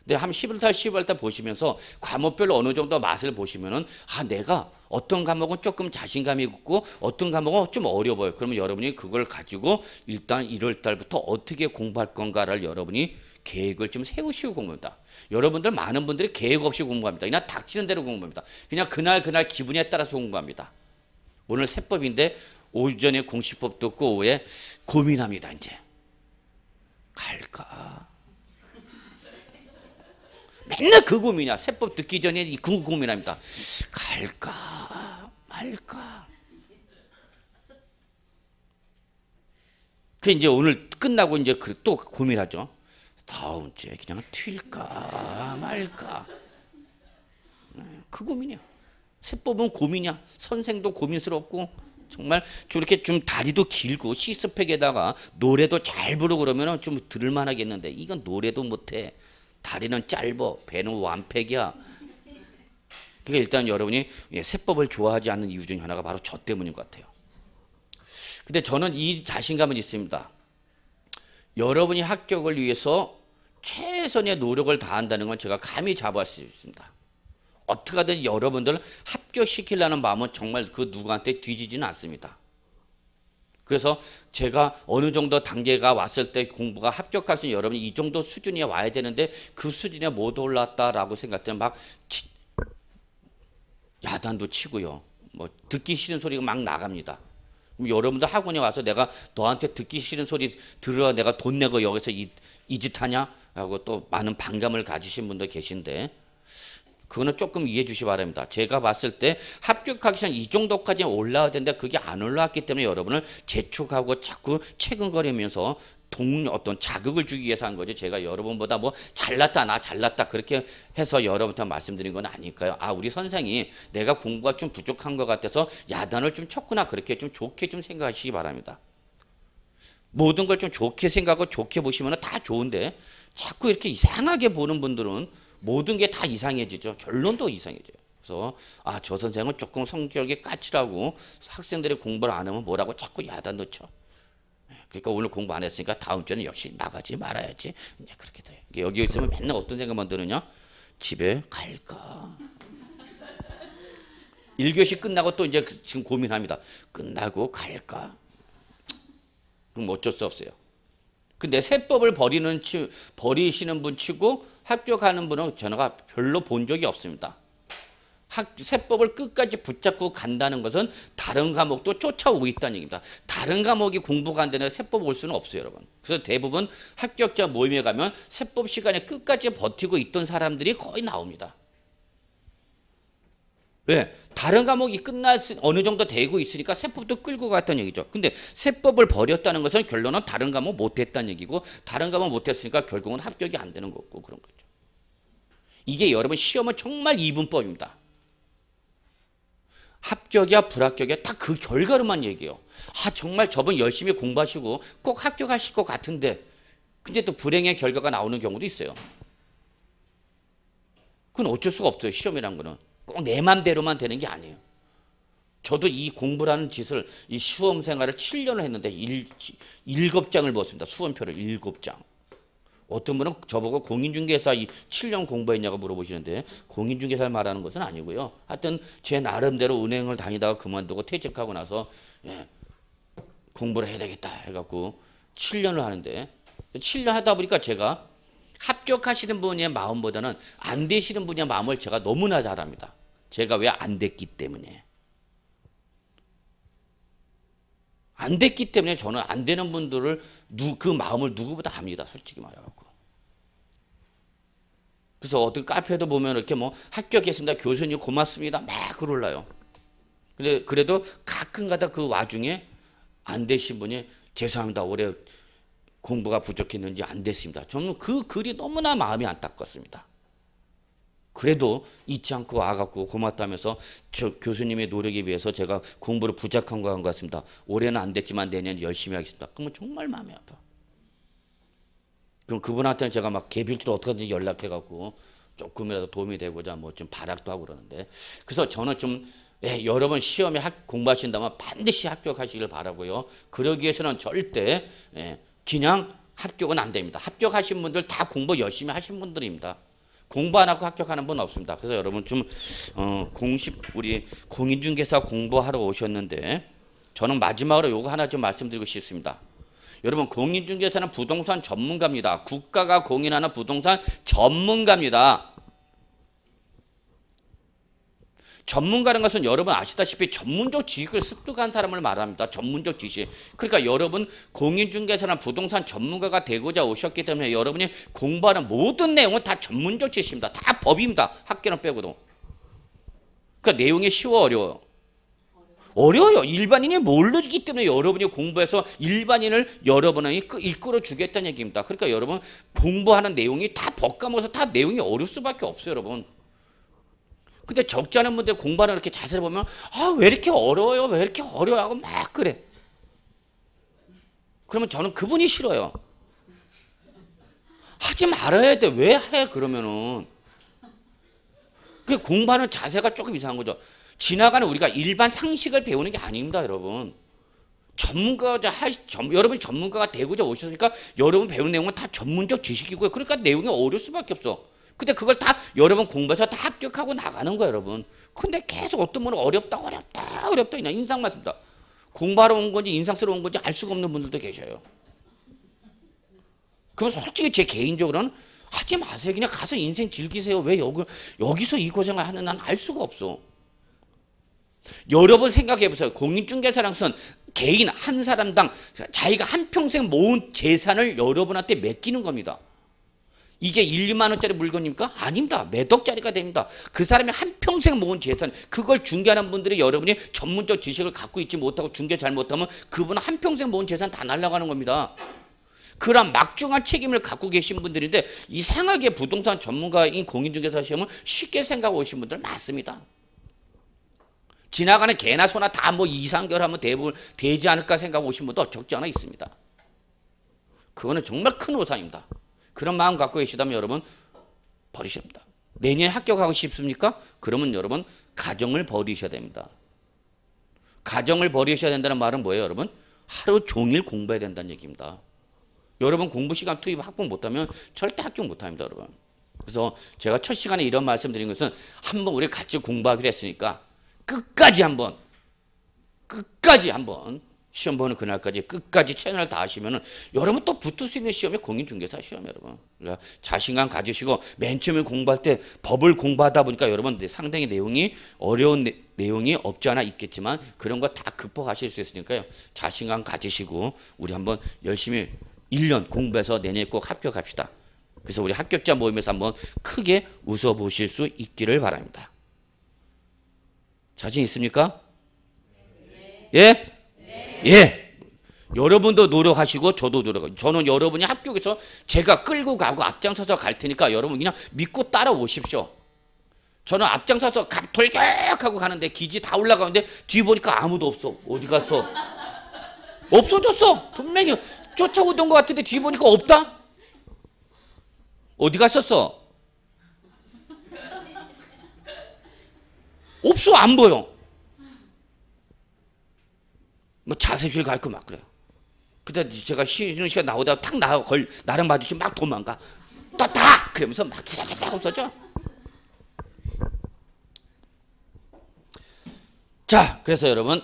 근데 한 11월달, 12월달 보시면서 과목별로 어느 정도 맛을 보시면은 내가 어떤 과목은 조금 자신감이 있고 어떤 과목은 좀 어려워요. 그러면 여러분이 그걸 가지고 일단 1월달부터 어떻게 공부할 건가를 여러분이 계획을 좀 세우시고 공부합니다. 여러분들 많은 분들이 계획 없이 공부합니다. 그냥 닥치는 대로 공부합니다. 그냥 그날 기분에 따라서 공부합니다. 오늘 세법인데 오전에 공시법 듣고 오후에 고민합니다. 이제 갈까? 맨날 그 고민이야. 세법 듣기 전에 그 고민합니다. 갈까 말까? 그 이제 오늘 끝나고 이제 또 고민하죠. 다음 주에 그냥 튈까 말까? 그 고민이야. 세법은 고민이야. 선생도 고민스럽고 정말 저렇게 좀 다리도 길고 시스펙에다가 노래도 잘 부르고 그러면 좀 들을만 하겠는데 이건 노래도 못해. 다리는 짧어. 배는 완팩이야. 그러니까 일단 여러분이 세법을 좋아하지 않는 이유 중에 하나가 바로 저 때문인 것 같아요. 근데 저는 이 자신감은 있습니다. 여러분이 합격을 위해서 최선의 노력을 다한다는 건 제가 감히 자부할 수 있습니다. 어떻게 하든 여러분들을 합격시키려는 마음은 정말 그 누구한테 뒤지지는 않습니다. 그래서 제가 어느 정도 단계가 왔을 때 공부가 합격할 수 있는 여러분이 이 정도 수준이 와야 되는데 그 수준에 못 올랐다라고 생각되면 막 야단도 치고요. 뭐 듣기 싫은 소리가 막 나갑니다. 그럼 여러분도 학원에 와서 내가 너한테 듣기 싫은 소리 들으러 내가 돈 내고 여기서 이 짓 하냐? 하고 또 많은 반감을 가지신 분도 계신데 그거는 조금 이해해 주시기 바랍니다. 제가 봤을 때 합격하기 전 이 정도까지 올라와야 되는데 그게 안 올라왔기 때문에 여러분을 재촉하고 자꾸 채근거리면서 어떤 자극을 주기 위해서 한 거죠. 제가 여러분보다 뭐 잘났다 나 잘났다 그렇게 해서 여러분한테 말씀드린 건 아닐까요? 아 우리 선생이 내가 공부가 좀 부족한 것 같아서 야단을 좀 쳤구나 그렇게 좀 좋게 좀 생각하시기 바랍니다. 모든 걸 좀 좋게 생각하고 좋게 보시면 다 좋은데 자꾸 이렇게 이상하게 보는 분들은 모든 게 다 이상해지죠. 결론도 이상해져요. 그래서 아 저 선생은 조금 성격이 까칠하고 학생들이 공부를 안 하면 뭐라고 자꾸 야단 넣죠. 그러니까 오늘 공부 안 했으니까 다음 주에는 역시 나가지 말아야지. 이제 그렇게 돼요. 여기 있으면 맨날 어떤 생각만 드느냐? 집에 갈까? 1교시 끝나고 또 이제 지금 고민합니다. 끝나고 갈까? 그럼 어쩔 수 없어요. 근데 세법을 버리시는 분 치고 합격하는 분은 전화가 별로 본 적이 없습니다. 세법을 끝까지 붙잡고 간다는 것은 다른 과목도 쫓아오고 있다는 얘기입니다. 다른 과목이 공부가 안 되는 세법 올 수는 없어요, 여러분. 그래서 대부분 합격자 모임에 가면 세법 시간에 끝까지 버티고 있던 사람들이 거의 나옵니다. 왜? 다른 과목이 어느 정도 되고 있으니까 세법도 끌고 갔다는 얘기죠. 근데 세법을 버렸다는 것은 결론은 다른 과목 못했다는 얘기고 다른 과목 못했으니까 결국은 합격이 안 되는 거고 그런 거죠. 이게 여러분 시험은 정말 이분법입니다. 합격이야 불합격이야 딱 그 결과로만 얘기해요. 아 정말 저분 열심히 공부하시고 꼭 합격하실 것 같은데 근데 또 불행의 결과가 나오는 경우도 있어요. 그건 어쩔 수가 없어요. 시험이란 거는 꼭 내 맘대로만 되는 게 아니에요. 저도 이 공부라는 짓을 이 시험 생활을 7년을 했는데 7장을 먹었습니다. 수험표를 7장. 어떤 분은 저보고 공인중개사 7년 공부했냐고 물어보시는데 공인중개사를 말하는 것은 아니고요. 하여튼 제 나름대로 은행을 다니다가 그만두고 퇴직하고 나서 공부를 해야 되겠다 해갖고 7년을 하는데 7년 하다 보니까 제가 합격하시는 분의 마음보다는 안 되시는 분의 마음을 제가 너무나 잘 압니다. 제가 왜 안 됐기 때문에. 안 됐기 때문에 저는 안 되는 분들을 그 마음을 누구보다 압니다. 솔직히 말해갖고. 그래서 어떤 카페도 보면 이렇게 뭐 합격했습니다. 교수님 고맙습니다. 막 글 올라요. 근데 그래도 가끔가다 그 와중에 안 되신 분이 죄송합니다. 올해 공부가 부족했는지 안 됐습니다. 저는 그 글이 너무나 마음이 안타깝습니다. 그래도 잊지 않고 와갖고 고맙다면서 저 교수님의 노력에 비해서 제가 공부를 부족한 것 같습니다. 올해는 안 됐지만 내년 열심히 하겠습니다. 그러면 정말 마음이 아파. 그럼 그분한테는 제가 막 개별적으로 어떻게든지 연락해갖고 조금이라도 도움이 되고자 뭐 좀 발악도 하고 그러는데 그래서 저는 좀 여러분 시험에 공부하신다면 반드시 합격하시길 바라고요. 그러기 위해서는 절대 그냥 합격은 안 됩니다. 합격하신 분들 다 공부 열심히 하신 분들입니다. 공부 안 하고 합격하는 분 없습니다. 그래서 여러분 좀 우리 공인중개사 공부하러 오셨는데 저는 마지막으로 요거 하나 좀 말씀드리고 싶습니다. 여러분 공인중개사는 부동산 전문가입니다. 국가가 공인하는 부동산 전문가입니다. 전문가라는 것은 여러분 아시다시피 전문적 지식을 습득한 사람을 말합니다. 전문적 지식. 그러니까 여러분 공인중개사나 부동산 전문가가 되고자 오셨기 때문에 여러분이 공부하는 모든 내용은 다 전문적 지식입니다. 다 법입니다. 학교는 빼고도. 그러니까 내용이 쉬워 어려워요? 어려워요. 일반인이 모르기 때문에 여러분이 공부해서 일반인을 여러분이 이끌어 주겠다는 얘기입니다. 그러니까 여러분 공부하는 내용이 다 법 과목에서 다 내용이 어려울 수밖에 없어요. 여러분. 근데 적지 않은 분들 공부하는 이렇게 자세를 보면 왜 이렇게 어려워요? 왜 이렇게 어려워? 하고 막 그래. 그러면 저는 그분이 싫어요. 하지 말아야 돼. 왜 해? 그러면은. 그 공부하는 자세가 조금 이상한 거죠. 지나가는 우리가 일반 상식을 배우는 게 아닙니다, 여러분. 여러분이 전문가가 되고자 오셨으니까 여러분 배우는 내용은 다 전문적 지식이고요. 그러니까 내용이 어려울 수밖에 없어. 근데 그걸 다 여러분 공부해서 다 합격하고 나가는 거예요, 여러분. 근데 계속 어떤 분은 어렵다 그냥 인상 맞습니다. 공부하러 온 건지 인상스러운 건지 알 수가 없는 분들도 계셔요. 그럼 솔직히 제 개인적으로는 하지 마세요. 그냥 가서 인생 즐기세요. 왜 여기서 이 고생을 하는 난 알 수가 없어. 여러분 생각해 보세요. 공인중개사랑은 개인 한 사람당 자기가 한평생 모은 재산을 여러분한테 맡기는 겁니다. 이게 1, 2만 원짜리 물건입니까? 아닙니다. 몇 억짜리가 됩니다. 그 사람이 한평생 모은 재산, 그걸 중개하는 분들이 여러분이 전문적 지식을 갖고 있지 못하고 중개 잘못하면 그분은 한평생 모은 재산 다 날아가는 겁니다. 그런 막중한 책임을 갖고 계신 분들인데 이상하게 부동산 전문가인 공인중개사 시험을 쉽게 생각하고 오신 분들 많습니다. 지나가는 개나 소나 다 뭐 2, 3개월 하면 대부분 되지 않을까 생각하고 오신 분도 적지 않아 있습니다. 그거는 정말 큰 오산입니다. 그런 마음 갖고 계시다면 여러분 버리셔야 합니다. 내년에 합격하고 싶습니까? 그러면 여러분 가정을 버리셔야 됩니다. 가정을 버리셔야 된다는 말은 뭐예요, 여러분? 하루 종일 공부해야 된다는 얘기입니다. 여러분 공부 시간 투입 확보 못하면 절대 합격 못합니다, 여러분. 그래서 제가 첫 시간에 이런 말씀드린 것은 한번 우리 같이 공부하기로 했으니까 끝까지 한번 시험 보는 그날까지 끝까지 최선을 다하시면은 여러분 또 붙을 수 있는 시험이 공인중개사 시험 여러분. 그러니까 자신감 가지시고 맨 처음에 공부할 때 법을 공부하다 보니까 여러분 상당히 내용이 어려운 내용이 없지 않아 있겠지만 그런 거 다 극복하실 수 있으니까요. 자신감 가지시고 우리 한번 열심히 1년 공부해서 내년에 꼭 합격합시다. 그래서 우리 합격자 모임에서 한번 크게 웃어보실 수 있기를 바랍니다. 자신 있습니까? 예? 예. 여러분도 노력하시고 저도 노력하고 저는 여러분이 합격해서 제가 끌고 가고 앞장서서 갈 테니까 여러분 그냥 믿고 따라오십시오. 저는 앞장서서 돌격하고 가는데 기지 다 올라가는데 뒤 보니까 아무도 없어. 어디 갔어? 없어졌어. 분명히 쫓아오던 것 같은데 뒤 보니까 없다? 어디 갔었어? 없어. 안 보여. 뭐 자습실 가 있고 막 그래요. 그때 제가 쉬는 시간 나오다가 탁 나랑 마주치면 막 도망가. 다 그러면서 막 없어져. 자, 그래서 여러분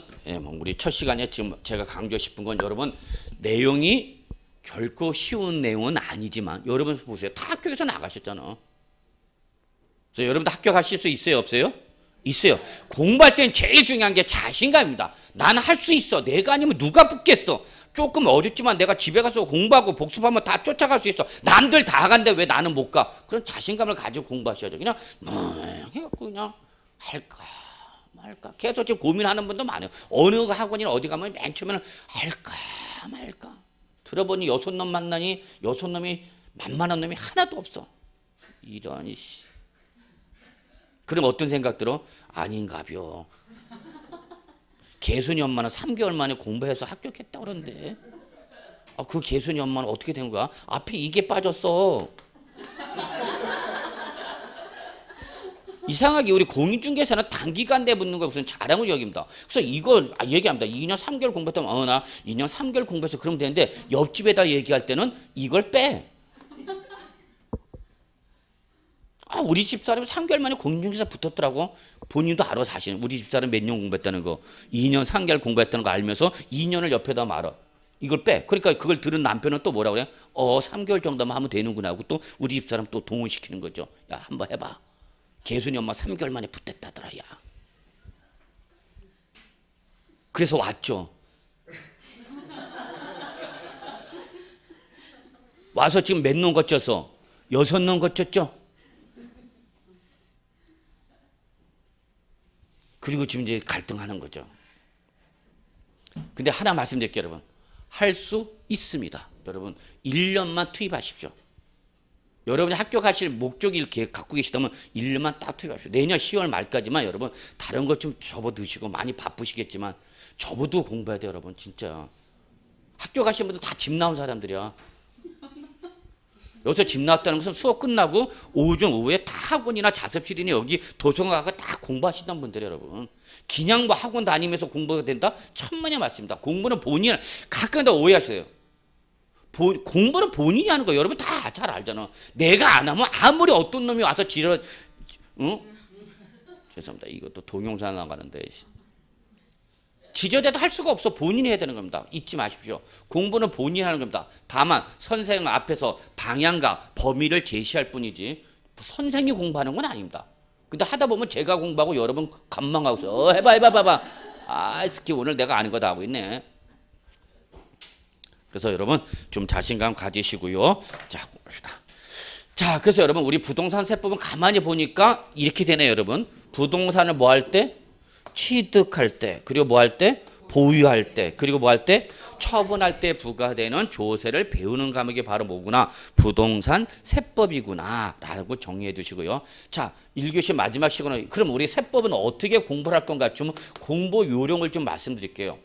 우리 첫 시간에 지금 제가 강조하고 싶은 건 여러분 내용이 결코 쉬운 내용은 아니지만 여러분 보세요. 다 합격해서 나가셨잖아. 그래서 여러분도 합격하실 수 있어요? 없어요? 있어요. 공부할 땐 제일 중요한 게 자신감입니다. 나는 할 수 있어. 내가 아니면 누가 붙겠어. 조금 어렵지만 내가 집에 가서 공부하고 복습하면 다 쫓아갈 수 있어. 남들 다 간데 왜 나는 못 가? 그런 자신감을 가지고 공부하셔야죠. 그냥 해갖고 그냥 할까 말까 계속 지금 고민하는 분도 많아요. 어느 학원이나 어디 가면 맨 처음에는 할까 말까 들어보니 6놈 만나니 6놈이 만만한 놈이 하나도 없어. 이런 씨. 그럼 어떤 생각 들어? 아닌가벼. 개순이 엄마는 3개월 만에 공부해서 합격했다 그러는데 그 개순이 엄마는 어떻게 된 거야? 앞에 이게 빠졌어. 이상하게 우리 공인중개사는 단기간 내 붙는 거 무슨 자랑을 여깁니다. 그래서 이걸 얘기합니다. 2년 3개월 공부했다면 나 2년 3개월 공부해서 그러면 되는데 옆집에다 얘기할 때는 이걸 빼. 우리 집사람이 3개월 만에 공인중개사 붙었더라고. 본인도 알아 사실은. 우리 집사람 몇 년 공부했다는 거. 2년 3개월 공부했다는 거 알면서 2년을 옆에다 말아. 이걸 빼. 그러니까 그걸 들은 남편은 또 뭐라고 그래? 3개월 정도만 하면 되는구나 하고 또 우리 집사람 또 동원시키는 거죠. 야 한번 해봐. 개순이 엄마 3개월 만에 붙었다더라. 야. 그래서 왔죠. 와서 지금 몇 년 거쳤어? 6년 거쳤죠? 그리고 지금 이제 갈등하는 거죠. 근데 하나 말씀드릴게요, 여러분. 할 수 있습니다. 여러분, 1년만 투입하십시오. 여러분이 합격하실 목적이 이렇게 갖고 계시다면 1년만 딱 투입하십시오. 내년 10월 말까지만 여러분 다른 것 좀 접어두시고 많이 바쁘시겠지만 접어도 공부해야 돼요, 여러분. 진짜. 합격하신 분들 다 집 나온 사람들이야. 여기서 집 나왔다는 것은 수업 끝나고 오후에 다 학원이나 자습실이나 여기 도서관 가서 다 공부하시던 분들이에요, 여러분. 그냥 뭐 학원 다니면서 공부가 된다? 천만의 말씀입니다. 공부는 본인, 가끔 다 오해하세요. 공부는 본인이 하는 거예요. 여러분 다 잘 알잖아. 내가 안 하면 아무리 어떤 놈이 와서 죄송합니다. 이것도 동영상 나가는데. 지저대도 할 수가 없어. 본인이 해야 되는 겁니다. 잊지 마십시오. 공부는 본인이 하는 겁니다. 다만 선생님 앞에서 방향과 범위를 제시할 뿐이지 선생이 공부하는 건 아닙니다. 근데 하다 보면 제가 공부하고 여러분 관망하고 있어. 해봐. 아, 스키 오늘 내가 아는 거 다 하고 있네. 그래서 여러분 좀 자신감 가지시고요. 자, 봅시다. 자, 그래서 여러분 우리 부동산 세법은 가만히 보니까 이렇게 되네요, 여러분. 부동산을 뭐 할 때? 취득할 때, 그리고 뭐 할 때? 보유할 때, 그리고 뭐 할 때? 처분할 때 부과되는 조세를 배우는 과목이 바로 뭐구나? 부동산 세법이구나 라고 정리해 두시고요. 자, 1교시 마지막 시간은 그럼 우리 세법은 어떻게 공부를 할 건가? 좀 공부 요령을 좀 말씀드릴게요.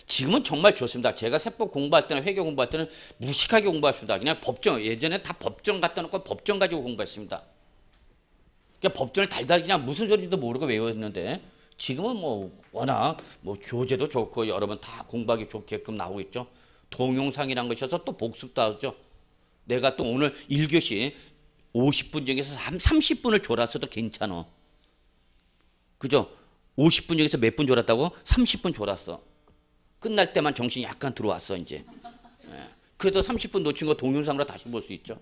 지금은 정말 좋습니다. 제가 세법 공부할 때는 회계 공부할 때는 무식하게 공부했습니다. 그냥 법정, 예전에 다 법정 갖다 놓고 법정 가지고 공부했습니다. 그냥 법정을 달달 그냥 무슨 소리도 모르고 외웠는데 지금은 뭐 워낙 뭐 교재도 좋고 여러분 다 공부하기 좋게끔 나오고 있죠. 동영상이라는 것이어서 또 복습도 하죠. 내가 또 오늘 1교시 50분 중에서 30분을 졸았어도 괜찮아. 그죠? 50분 중에서 몇 분 졸았다고? 30분 졸았어. 끝날 때만 정신이 약간 들어왔어 이제. 그래도 30분 놓친 거 동영상으로 다시 볼 수 있죠.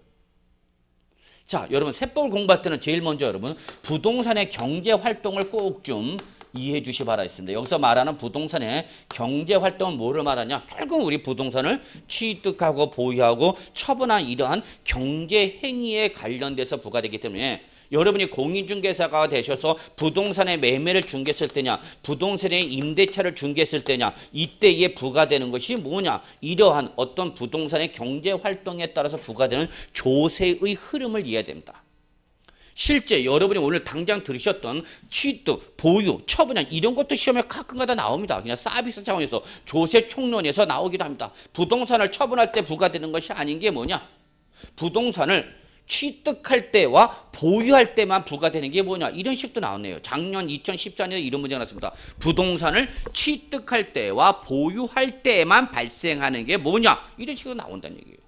자, 여러분 세법을 공부할 때는 제일 먼저 여러분 부동산의 경제 활동을 꼭 좀 이해해 주시 바라겠습니다. 여기서 말하는 부동산의 경제 활동은 뭐를 말하냐? 결국 우리 부동산을 취득하고 보유하고 처분한 이러한 경제 행위에 관련돼서 부과되기 때문에 여러분이 공인중개사가 되셔서 부동산의 매매를 중개했을 때냐, 부동산의 임대차를 중개했을 때냐, 이때에 부과되는 것이 뭐냐? 이러한 어떤 부동산의 경제 활동에 따라서 부과되는 조세의 흐름을 이해해야 됩니다. 실제 여러분이 오늘 당장 들으셨던 취득, 보유, 처분한 이런 것도 시험에 가끔가다 나옵니다. 그냥 서비스 차원에서 조세 총론에서 나오기도 합니다. 부동산을 처분할 때 부과되는 것이 아닌 게 뭐냐? 부동산을 취득할 때와 보유할 때만 부과되는 게 뭐냐? 이런 식도 나왔네요. 작년 2014년에 이런 문제가 나왔습니다. 부동산을 취득할 때와 보유할 때만 발생하는 게 뭐냐? 이런 식으로 나온다는 얘기예요.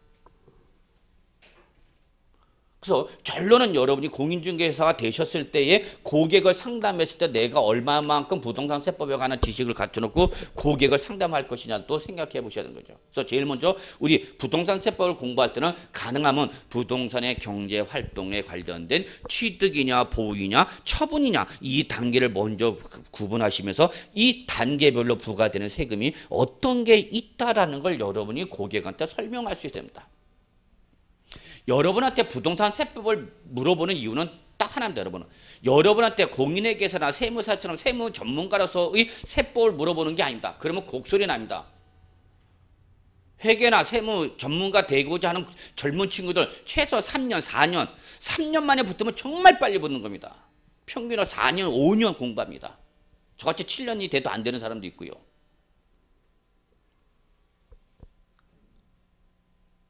그래서 결론은 여러분이 공인중개사가 되셨을 때에 고객을 상담했을 때 내가 얼마만큼 부동산 세법에 관한 지식을 갖춰놓고 고객을 상담할 것이냐 또 생각해 보셔야 되는 거죠. 그래서 제일 먼저 우리 부동산 세법을 공부할 때는 가능하면 부동산의 경제 활동에 관련된 취득이냐 보유냐 처분이냐 이 단계를 먼저 구분하시면서 이 단계별로 부과되는 세금이 어떤 게 있다라는 걸 여러분이 고객한테 설명할 수 있어야 됩니다. 여러분한테 부동산 세법을 물어보는 이유는 딱 하나입니다. 여러분은 여러분한테 공인회계사나 세무사처럼 세무 전문가로서의 세법을 물어보는 게 아닙니다. 그러면 곡소리 납니다. 회계나 세무 전문가 되고자 하는 젊은 친구들 최소 3년, 4년, 3년 만에 붙으면 정말 빨리 붙는 겁니다. 평균으로 4년, 5년 공부합니다. 저같이 7년이 돼도 안 되는 사람도 있고요.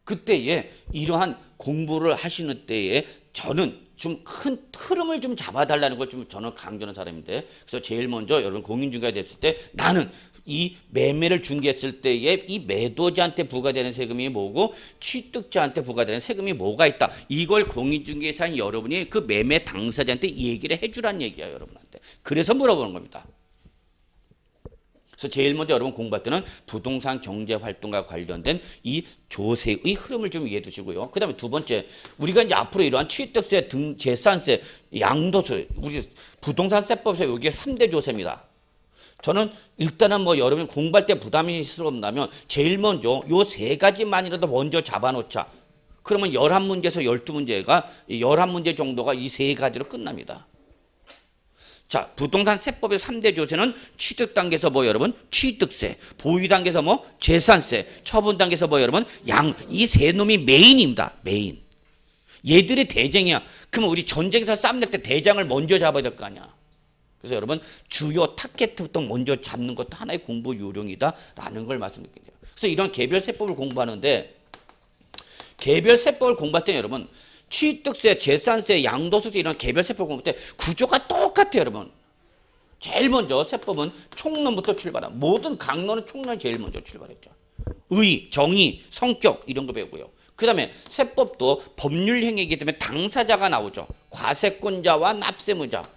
그때에 이러한 공부를 하시는 때에 저는 좀 큰 흐름을 좀 잡아달라는 걸 좀 저는 강조하는 사람인데 그래서 제일 먼저 여러분 공인중개가 됐을 때 나는 이 매매를 중개했을 때에 이 매도자한테 부과되는 세금이 뭐고 취득자한테 부과되는 세금이 뭐가 있다. 이걸 공인중개사인 여러분이 그 매매 당사자한테 얘기를 해주란 얘기야 여러분한테. 그래서 물어보는 겁니다. 그래서 제일 먼저 여러분 공부할 때는 부동산 경제 활동과 관련된 이 조세의 흐름을 좀 이해해 두시고요. 그 다음에 두 번째, 우리가 이제 앞으로 이러한 취득세, 재산세, 양도세, 우리 부동산 세법에서 여기에 3대 조세입니다. 저는 일단은 뭐 여러분 공부할 때 부담이 스럽다면 제일 먼저 요 세 가지만이라도 먼저 잡아놓자. 그러면 11문제에서 12문제가 11문제 정도가 이 세 가지로 끝납니다. 자, 부동산 세법의 3대 조세는 취득 단계에서 뭐 여러분? 취득세, 보유 단계에서 뭐? 재산세, 처분 단계에서 뭐 여러분? 이 세 놈이 메인입니다. 메인. 얘들이 대장이야. 그러면 우리 전쟁에서 싸움 낼 때 대장을 먼저 잡아야 될 거 아니야. 그래서 여러분 주요 타겟부터 먼저 잡는 것도 하나의 공부 요령이다라는 걸 말씀드릴게요. 그래서 이런 개별 세법을 공부하는데 개별 세법을 공부할 때 여러분 취득세, 재산세, 양도소득세 이런 개별 세법 공부 때 구조가 똑같아요, 여러분. 제일 먼저 세법은 총론부터 출발합니다. 모든 강론은 총론이 제일 먼저 출발했죠. 의, 정의, 성격 이런 거 배우고요. 그 다음에 세법도 법률 행위이기 때문에 당사자가 나오죠. 과세권자와 납세무자.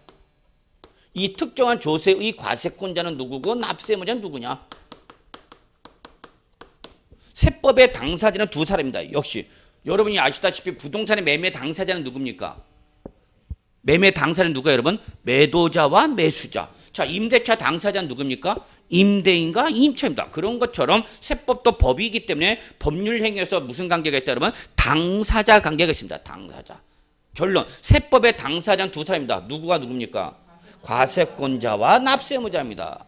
이 특정한 조세의 과세권자는 누구고 납세무자는 누구냐? 세법의 당사자는 두 사람입니다. 역시 여러분이 아시다시피 부동산의 매매 당사자는 누굽니까? 매매 당사자는 누가 여러분? 매도자와 매수자. 자, 임대차 당사자는 누굽니까? 임대인과 임차입니다. 그런 것처럼 세법도 법이기 때문에 법률 행위에서 무슨 관계가 있다 여러분? 당사자 관계가 있습니다. 당사자. 결론. 세법의 당사자는 두 사람입니다. 누구가 누굽니까? 과세권자와 납세무자입니다.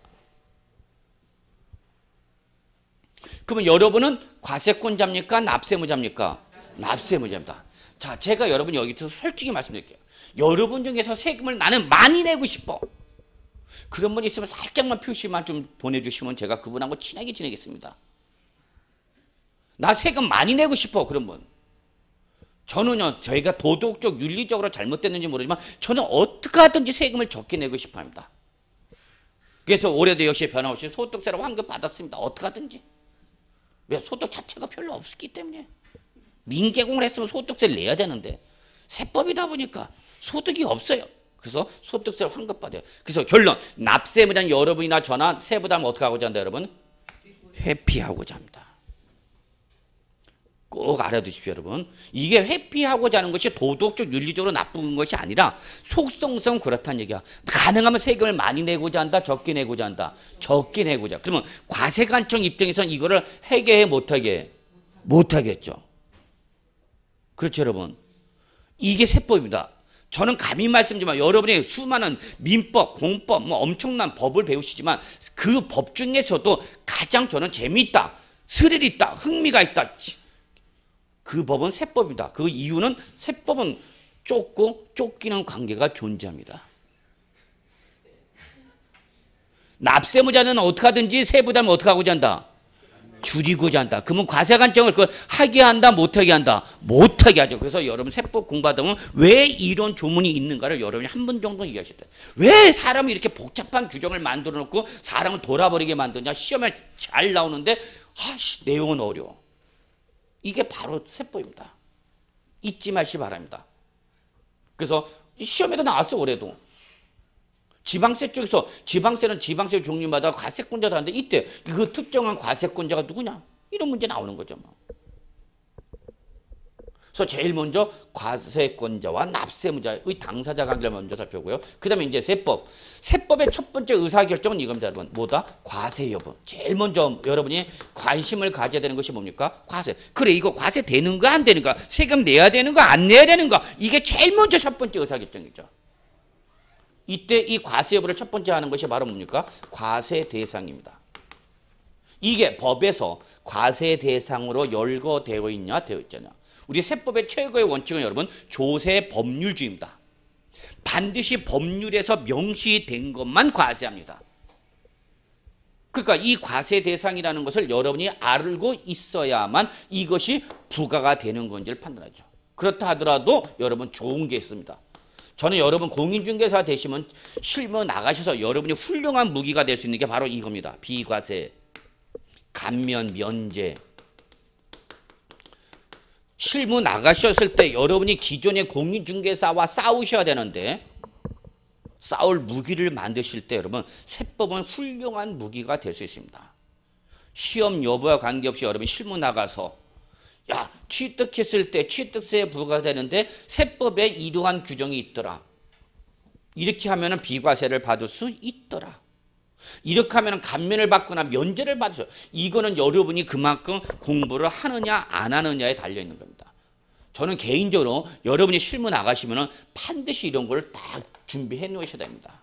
그러면 여러분은 과세권자입니까? 납세무자입니까? 납세무자입니다. 자, 제가 여러분 여기서 솔직히 말씀드릴게요. 여러분 중에서 세금을 나는 많이 내고 싶어. 그런 분 있으면 살짝만 표시만 좀 보내주시면 제가 그분하고 친하게 지내겠습니다. 나 세금 많이 내고 싶어. 그런 분. 저는요, 저희가 도덕적, 윤리적으로 잘못됐는지 모르지만 저는 어떻게 하든지 세금을 적게 내고 싶어 합니다. 그래서 올해도 역시 변함없이 소득세를 환급 받았습니다. 어떻게 하든지. 왜? 소득 자체가 별로 없었기 때문에. 민계공을 했으면 소득세를 내야 되는데 세법이다 보니까 소득이 없어요. 그래서 소득세를 환급받아요. 그래서 결론, 납세무자는 여러분이나 저나 세부담을 어떻게 하고자 한다 여러분? 회피하고자 합니다. 꼭 알아두십시오 여러분. 이게 회피하고자 하는 것이 도덕적 윤리적으로 나쁜 것이 아니라 속성상 그렇다는 얘기야. 가능하면 세금을 많이 내고자 한다, 적게 내고자 한다. 적게 내고자. 그러면 과세관청 입장에서는 이거를 해결해 못하게 못하겠죠. 그렇죠 여러분. 이게 세법입니다. 저는 감히 말씀드리지만 여러분이 수많은 민법, 공법, 뭐 엄청난 법을 배우시지만 그 법 중에서도 가장 저는 재미있다, 스릴 있다, 흥미가 있다. 그 법은 세법입니다. 그 이유는 세법은 쫓고 쫓기는 관계가 존재합니다. 납세무자는 어떻게 하든지 세부담을 어떻게 하고자 한다? 줄이고자 한다. 그러면 과세관청을 그걸 하게 한다, 못하게 한다? 못하게 하죠. 그래서 여러분 세법 공부하다 보면 왜 이런 조문이 있는가를 여러분이 한 번 정도 이해하셔야 돼요. 왜 사람이 이렇게 복잡한 규정을 만들어 놓고 사람을 돌아버리게 만드냐? 시험에 잘 나오는데 내용은 어려워. 이게 바로 세법입니다. 잊지 마시기 바랍니다. 그래서 시험에도 나왔어 올해도. 지방세 쪽에서 지방세는 지방세 종류마다 과세권자도 하는데 이때 그 특정한 과세권자가 누구냐? 이런 문제 나오는 거죠. 그래서 제일 먼저 과세권자와 납세무자의 당사자 관계를 먼저 살펴보고요. 그 다음에 이제 세법. 세법의 첫 번째 의사결정은 이겁니다. 여러분. 뭐다? 과세 여부. 제일 먼저 여러분이 관심을 가져야 되는 것이 뭡니까? 과세. 그래 이거 과세 되는가 안 되는가? 세금 내야 되는가 안 내야 되는가? 이게 제일 먼저 첫 번째 의사결정이죠. 이때 이 과세 여부를 첫 번째 하는 것이 바로 뭡니까? 과세 대상입니다. 이게 법에서 과세 대상으로 열거되어 있냐 되어 있잖아요. 우리 세법의 최고의 원칙은 여러분 조세 법률주의입니다. 반드시 법률에서 명시된 것만 과세합니다. 그러니까 이 과세 대상이라는 것을 여러분이 알고 있어야만 이것이 부과가 되는 건지를 판단하죠. 그렇다 하더라도 여러분 좋은 게 있습니다. 저는 여러분 공인중개사 되시면 실무 나가셔서 여러분이 훌륭한 무기가 될 수 있는 게 바로 이겁니다. 비과세, 감면, 면제. 실무 나가셨을 때 여러분이 기존의 공인중개사와 싸우셔야 되는데 싸울 무기를 만드실 때 여러분 세법은 훌륭한 무기가 될 수 있습니다. 시험 여부와 관계없이 여러분 실무 나가서 취득했을 때 취득세에 부과되는데 세법에 이러한 규정이 있더라. 이렇게 하면 비과세를 받을 수 있더라. 이렇게 하면 감면을 받거나 면제를 받을 수 있어요. 이거는 여러분이 그만큼 공부를 하느냐 안 하느냐에 달려있는 겁니다. 저는 개인적으로 여러분이 실무 나가시면 반드시 이런 걸 다 준비해 놓으셔야 됩니다.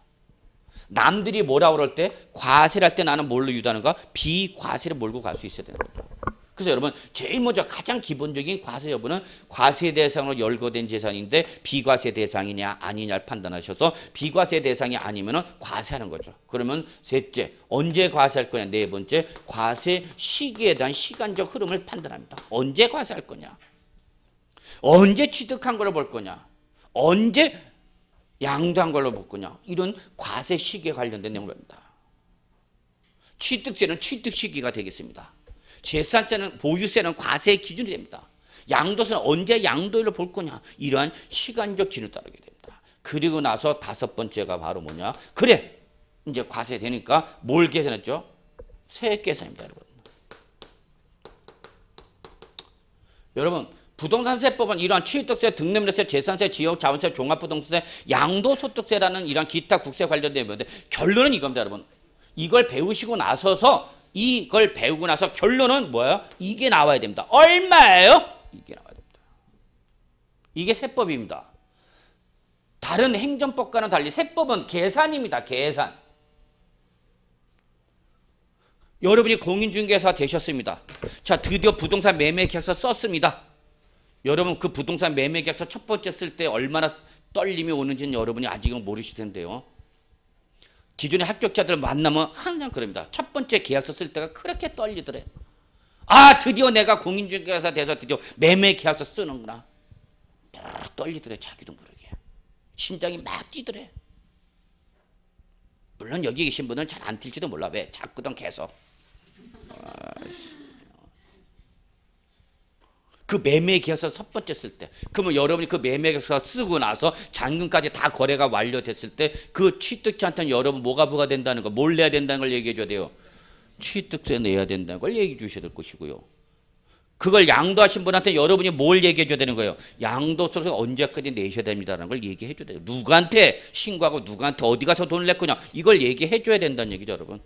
남들이 뭐라 그럴 때 과세를 할 때 나는 뭘로 유도하는가? 비과세를 몰고 갈 수 있어야 되는 거죠. 그래서 여러분 제일 먼저 가장 기본적인 과세 여부는 과세 대상으로 열거된 재산인데 비과세 대상이냐 아니냐를 판단하셔서 비과세 대상이 아니면 과세하는 거죠. 그러면 셋째, 언제 과세할 거냐? 네 번째, 과세 시기에 대한 시간적 흐름을 판단합니다. 언제 과세할 거냐? 언제 취득한 걸로 볼 거냐? 언제 양도한 걸로 볼 거냐? 이런 과세 시기에 관련된 내용입니다. 취득세는 취득 시기가 되겠습니다. 재산세는 보유세는 과세의 기준이 됩니다. 양도세는 언제 양도일을 볼 거냐? 이러한 시간적 기준을 따르게 됩니다. 그리고 나서 다섯 번째가 바로 뭐냐? 그래 이제 과세 되니까 뭘 계산했죠? 세액 계산입니다. 여러분 부동산 세법은 이러한 취득세, 등록세, 재산세, 지역 자원세, 종합부동산세, 양도소득세라는 이러한 기타 국세 관련된 건데 결론은 이겁니다, 여러분. 이걸 배우시고 나서서 이걸 배우고 나서 결론은 뭐예요? 이게 나와야 됩니다. 얼마예요? 이게 나와야 됩니다. 이게 세법입니다. 다른 행정법과는 달리 세법은 계산입니다. 계산. 여러분이 공인중개사 되셨습니다. 자, 드디어 부동산 매매계약서 썼습니다. 여러분 그 부동산 매매계약서 첫 번째 쓸 때 얼마나 떨림이 오는지는 여러분이 아직은 모르실 텐데요. 기존의 합격자들 만나면 항상 그럽니다. 첫 번째 계약서 쓸 때가 그렇게 떨리더래. 아, 드디어 내가 공인중개사 돼서 드디어 매매계약서 쓰는구나. 막 떨리더래. 자기도 모르게. 심장이 막 뛰더래. 물론 여기 계신 분은 잘 안 뛸지도 몰라. 왜? 자꾸던 계속. 그 매매계약서 첫 번째 쓸 때, 그러면 여러분이 그 매매계약서 쓰고 나서 잔금까지 다 거래가 완료됐을 때 그 취득자한테는 여러분 뭐가 부과된다는 거, 뭘 내야 된다는 걸 얘기해 줘야 돼요. 취득세 내야 된다는 걸 얘기해 주셔야 될 것이고요. 그걸 양도하신 분한테 여러분이 뭘 얘기해 줘야 되는 거예요. 양도소득세 언제까지 내셔야 됩니다라는 걸 얘기해 줘야 돼요. 누구한테 신고하고 누구한테 어디 가서 돈을 낼 거냐, 이걸 얘기해 줘야 된다는 얘기죠, 여러분.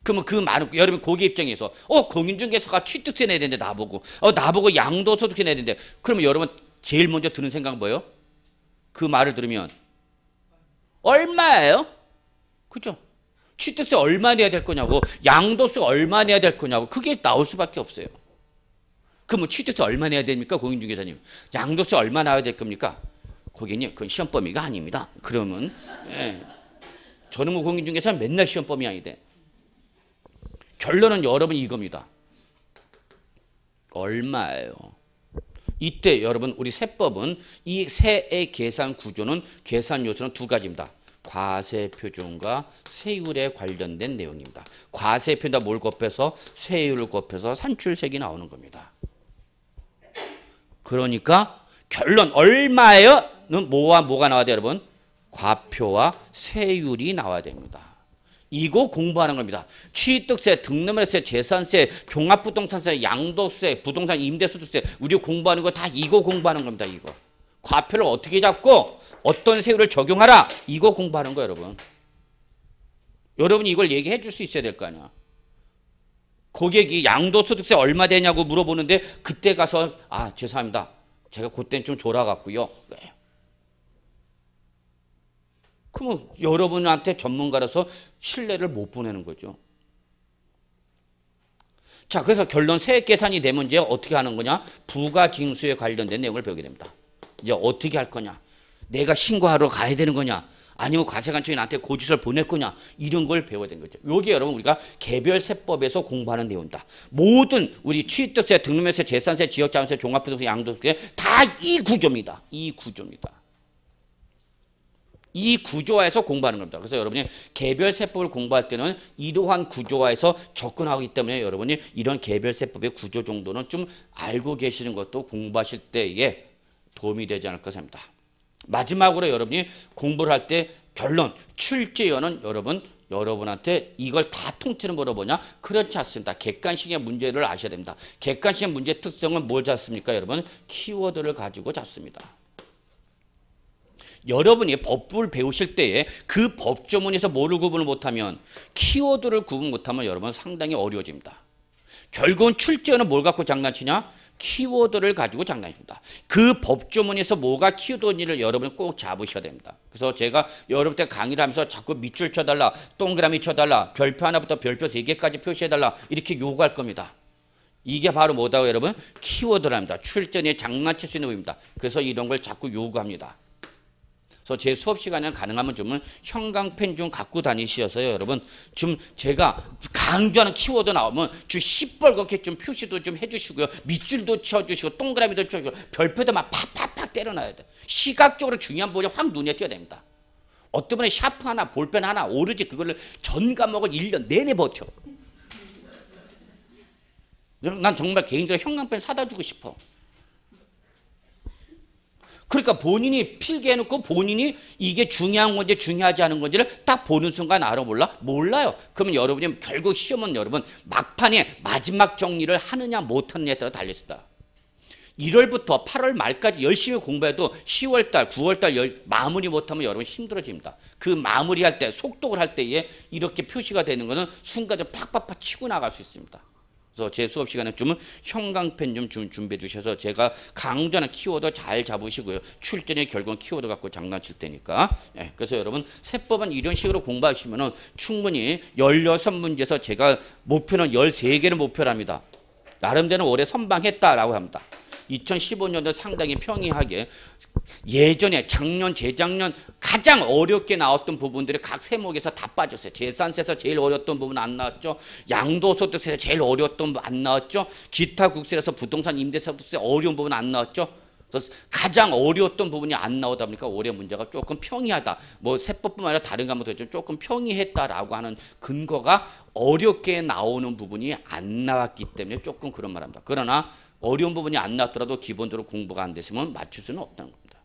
그러면 그 많은 여러분 고객 입장에서 공인중개사가 취득세 내야 되는데 나보고 나보고 양도소득세 내야 되는데, 그러면 여러분 제일 먼저 드는 생각은 뭐예요? 그 말을 들으면 얼마예요? 그죠? 취득세 얼마 내야 될 거냐고, 양도세 얼마 내야 될 거냐고, 그게 나올 수밖에 없어요. 그럼 취득세 얼마 내야 됩니까? 공인중개사님. 양도세 얼마 나와야 될 겁니까? 고객님, 그건 시험 범위가 아닙니다. 그러면 저는 뭐 공인중개사는 맨날 시험 범위 아니대. 결론은 여러분 이겁니다. 얼마예요? 이때 여러분 우리 세법은 이 세의 계산 구조는, 계산 요소는 두 가지입니다. 과세표준과 세율에 관련된 내용입니다. 과세표준과 뭘 곱해서 세율을 곱해서 산출세액이 나오는 겁니다. 그러니까 결론 얼마예요?는 뭐와 뭐가 나와야 돼요, 여러분? 과표와 세율이 나와야 됩니다. 이거 공부하는 겁니다. 취득세, 등록세, 재산세, 종합부동산세, 양도세, 부동산 임대소득세, 우리 공부하는 거 다 이거 공부하는 겁니다. 이거. 과표를 어떻게 잡고 어떤 세율을 적용하라, 이거 공부하는 거예요, 여러분. 여러분이 이걸 얘기해 줄 수 있어야 될 거 아니야. 고객이 양도소득세 얼마 되냐고 물어보는데 그때 가서 죄송합니다. 제가 그때는 좀 졸아갖고요. 그러면 여러분한테 전문가라서 신뢰를 못 보내는 거죠. 자, 그래서 결론 세액 계산이 내 문제 어떻게 하는 거냐? 부가징수에 관련된 내용을 배우게 됩니다. 이제 어떻게 할 거냐? 내가 신고하러 가야 되는 거냐? 아니면 과세관청이 나한테 고지서를 보낼 거냐? 이런 걸 배워야 되는 거죠. 요게 여러분 우리가 개별세법에서 공부하는 내용이다. 모든 우리 취득세, 등록세, 재산세, 지역자원세, 종합부동산, 양도세 다 이 구조입니다. 이 구조입니다. 이 구조화에서 공부하는 겁니다. 그래서 여러분이 개별세법을 공부할 때는 이러한 구조화에서 접근하기 때문에 여러분이 이런 개별세법의 구조 정도는 좀 알고 계시는 것도 공부하실 때에 도움이 되지 않을까 생각합니다. 마지막으로 여러분이 공부를 할 때 결론, 출제연은 여러분한테 이걸 다 통째로 물어보냐? 그렇지 않습니다. 객관식의 문제를 아셔야 됩니다. 객관식의 문제 특성은 뭘 잡습니까? 여러분, 키워드를 가지고 잡습니다. 여러분이 법을 배우실 때에 그 법조문에서 뭐를 구분을 못하면, 키워드를 구분 못하면 여러분 상당히 어려워집니다. 결국은 출제는 뭘 갖고 장난치냐? 키워드를 가지고 장난칩니다. 그 법조문에서 뭐가 키워드인지를 여러분이 꼭 잡으셔야 됩니다. 그래서 제가 여러분한테 강의를 하면서 자꾸 밑줄 쳐달라, 동그라미 쳐달라, 별표 하나부터 별표 3개까지 표시해달라 이렇게 요구할 겁니다. 이게 바로 뭐다고 여러분? 키워드랍니다. 출제에 장난칠 수 있는 부분입니다. 그래서 이런 걸 자꾸 요구합니다. 그래서 제 수업 시간에는 가능하면 좀 형광펜 좀 갖고 다니셔서요, 여러분. 좀 제가 강조하는 키워드 나오면 좀 시뻘겋게 좀 표시도 좀 해주시고요. 밑줄도 쳐주시고, 동그라미도 쳐주시고, 별표도 막 팍팍팍 때려놔야 돼. 시각적으로 중요한 부분이 확 눈에 띄어야 됩니다. 어떤 분은 샤프 하나, 볼펜 하나, 오로지 그거를 전 과목을 1년 내내 버텨. 난 정말 개인적으로 형광펜 사다 주고 싶어. 그러니까 본인이 필기해놓고 본인이 이게 중요한 건지 중요하지 않은 건지를 딱 보는 순간 알아 몰라? 몰라요. 그러면 여러분이 결국 시험은 여러분 막판에 마지막 정리를 하느냐 못하느냐에 따라 달려있다. 1월부터 8월 말까지 열심히 공부해도 10월달, 9월달 마무리 못하면 여러분 힘들어집니다. 그 마무리할 때, 속독을 할 때에 이렇게 표시가 되는 거는 순간적으로 팍팍팍 치고 나갈 수 있습니다. 그래서 제 수업 시간에 좀 형광펜 좀 준비해 주셔서 제가 강조하는 키워드 잘 잡으시고요. 출전의 결국은 키워드 갖고 장난칠 테니까. 예, 그래서 여러분 세법은 이런 식으로 공부하시면은 충분히 16문제에서 제가 목표는 13개를 목표로 합니다. 나름대로 올해 선방했다라고 합니다. 2015년도 상당히 평이하게 예전에 작년, 재작년 가장 어렵게 나왔던 부분들이 각 세목에서 다 빠졌어요. 재산세에서 제일 어려웠던 부분 안 나왔죠. 양도소득세에서 제일 어려웠던 부분 안 나왔죠. 기타 국세에서 부동산 임대소득세 어려운 부분 안 나왔죠. 그래서 가장 어려웠던 부분이 안 나오다 보니까 올해 문제가 조금 평이하다. 뭐 세법뿐만 아니라 다른 과목도 조금 평이했다라고 하는 근거가 어렵게 나오는 부분이 안 나왔기 때문에 조금 그런 말합니다. 그러나 어려운 부분이 안 나왔더라도 기본적으로 공부가 안 됐으면 맞출 수는 없다는 겁니다.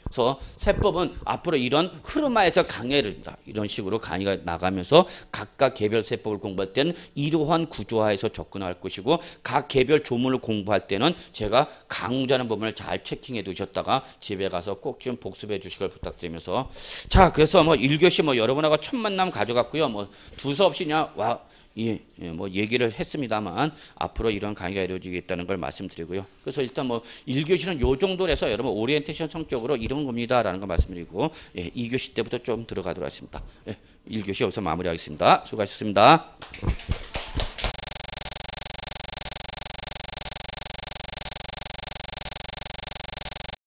그래서 세법은 앞으로 이런 흐름화에서 강의를 합니다. 이런 식으로 강의가 나가면서 각각 개별 세법을 공부할 때는 이러한 구조화에서 접근할 것이고 각 개별 조문을 공부할 때는 제가 강조하는 부분을 잘 체킹해 두셨다가 집에 가서 꼭 좀 복습해 주시길 부탁드리면서 자 그래서 뭐 1교시 뭐 여러분하고 첫 만남 가져갔고요. 뭐 두서 없이냐 뭐 얘기를 했습니다만 앞으로 이런 강의가 이루어지겠다는 걸 말씀드리고요. 그래서 일단 뭐 1교시는 요 정도로 해서 여러분 오리엔테이션 성격으로 이런 겁니다라는 거 말씀드리고 2교시 때부터 좀 들어가도록 하겠습니다. 1교시 여기서 마무리하겠습니다. 수고하셨습니다.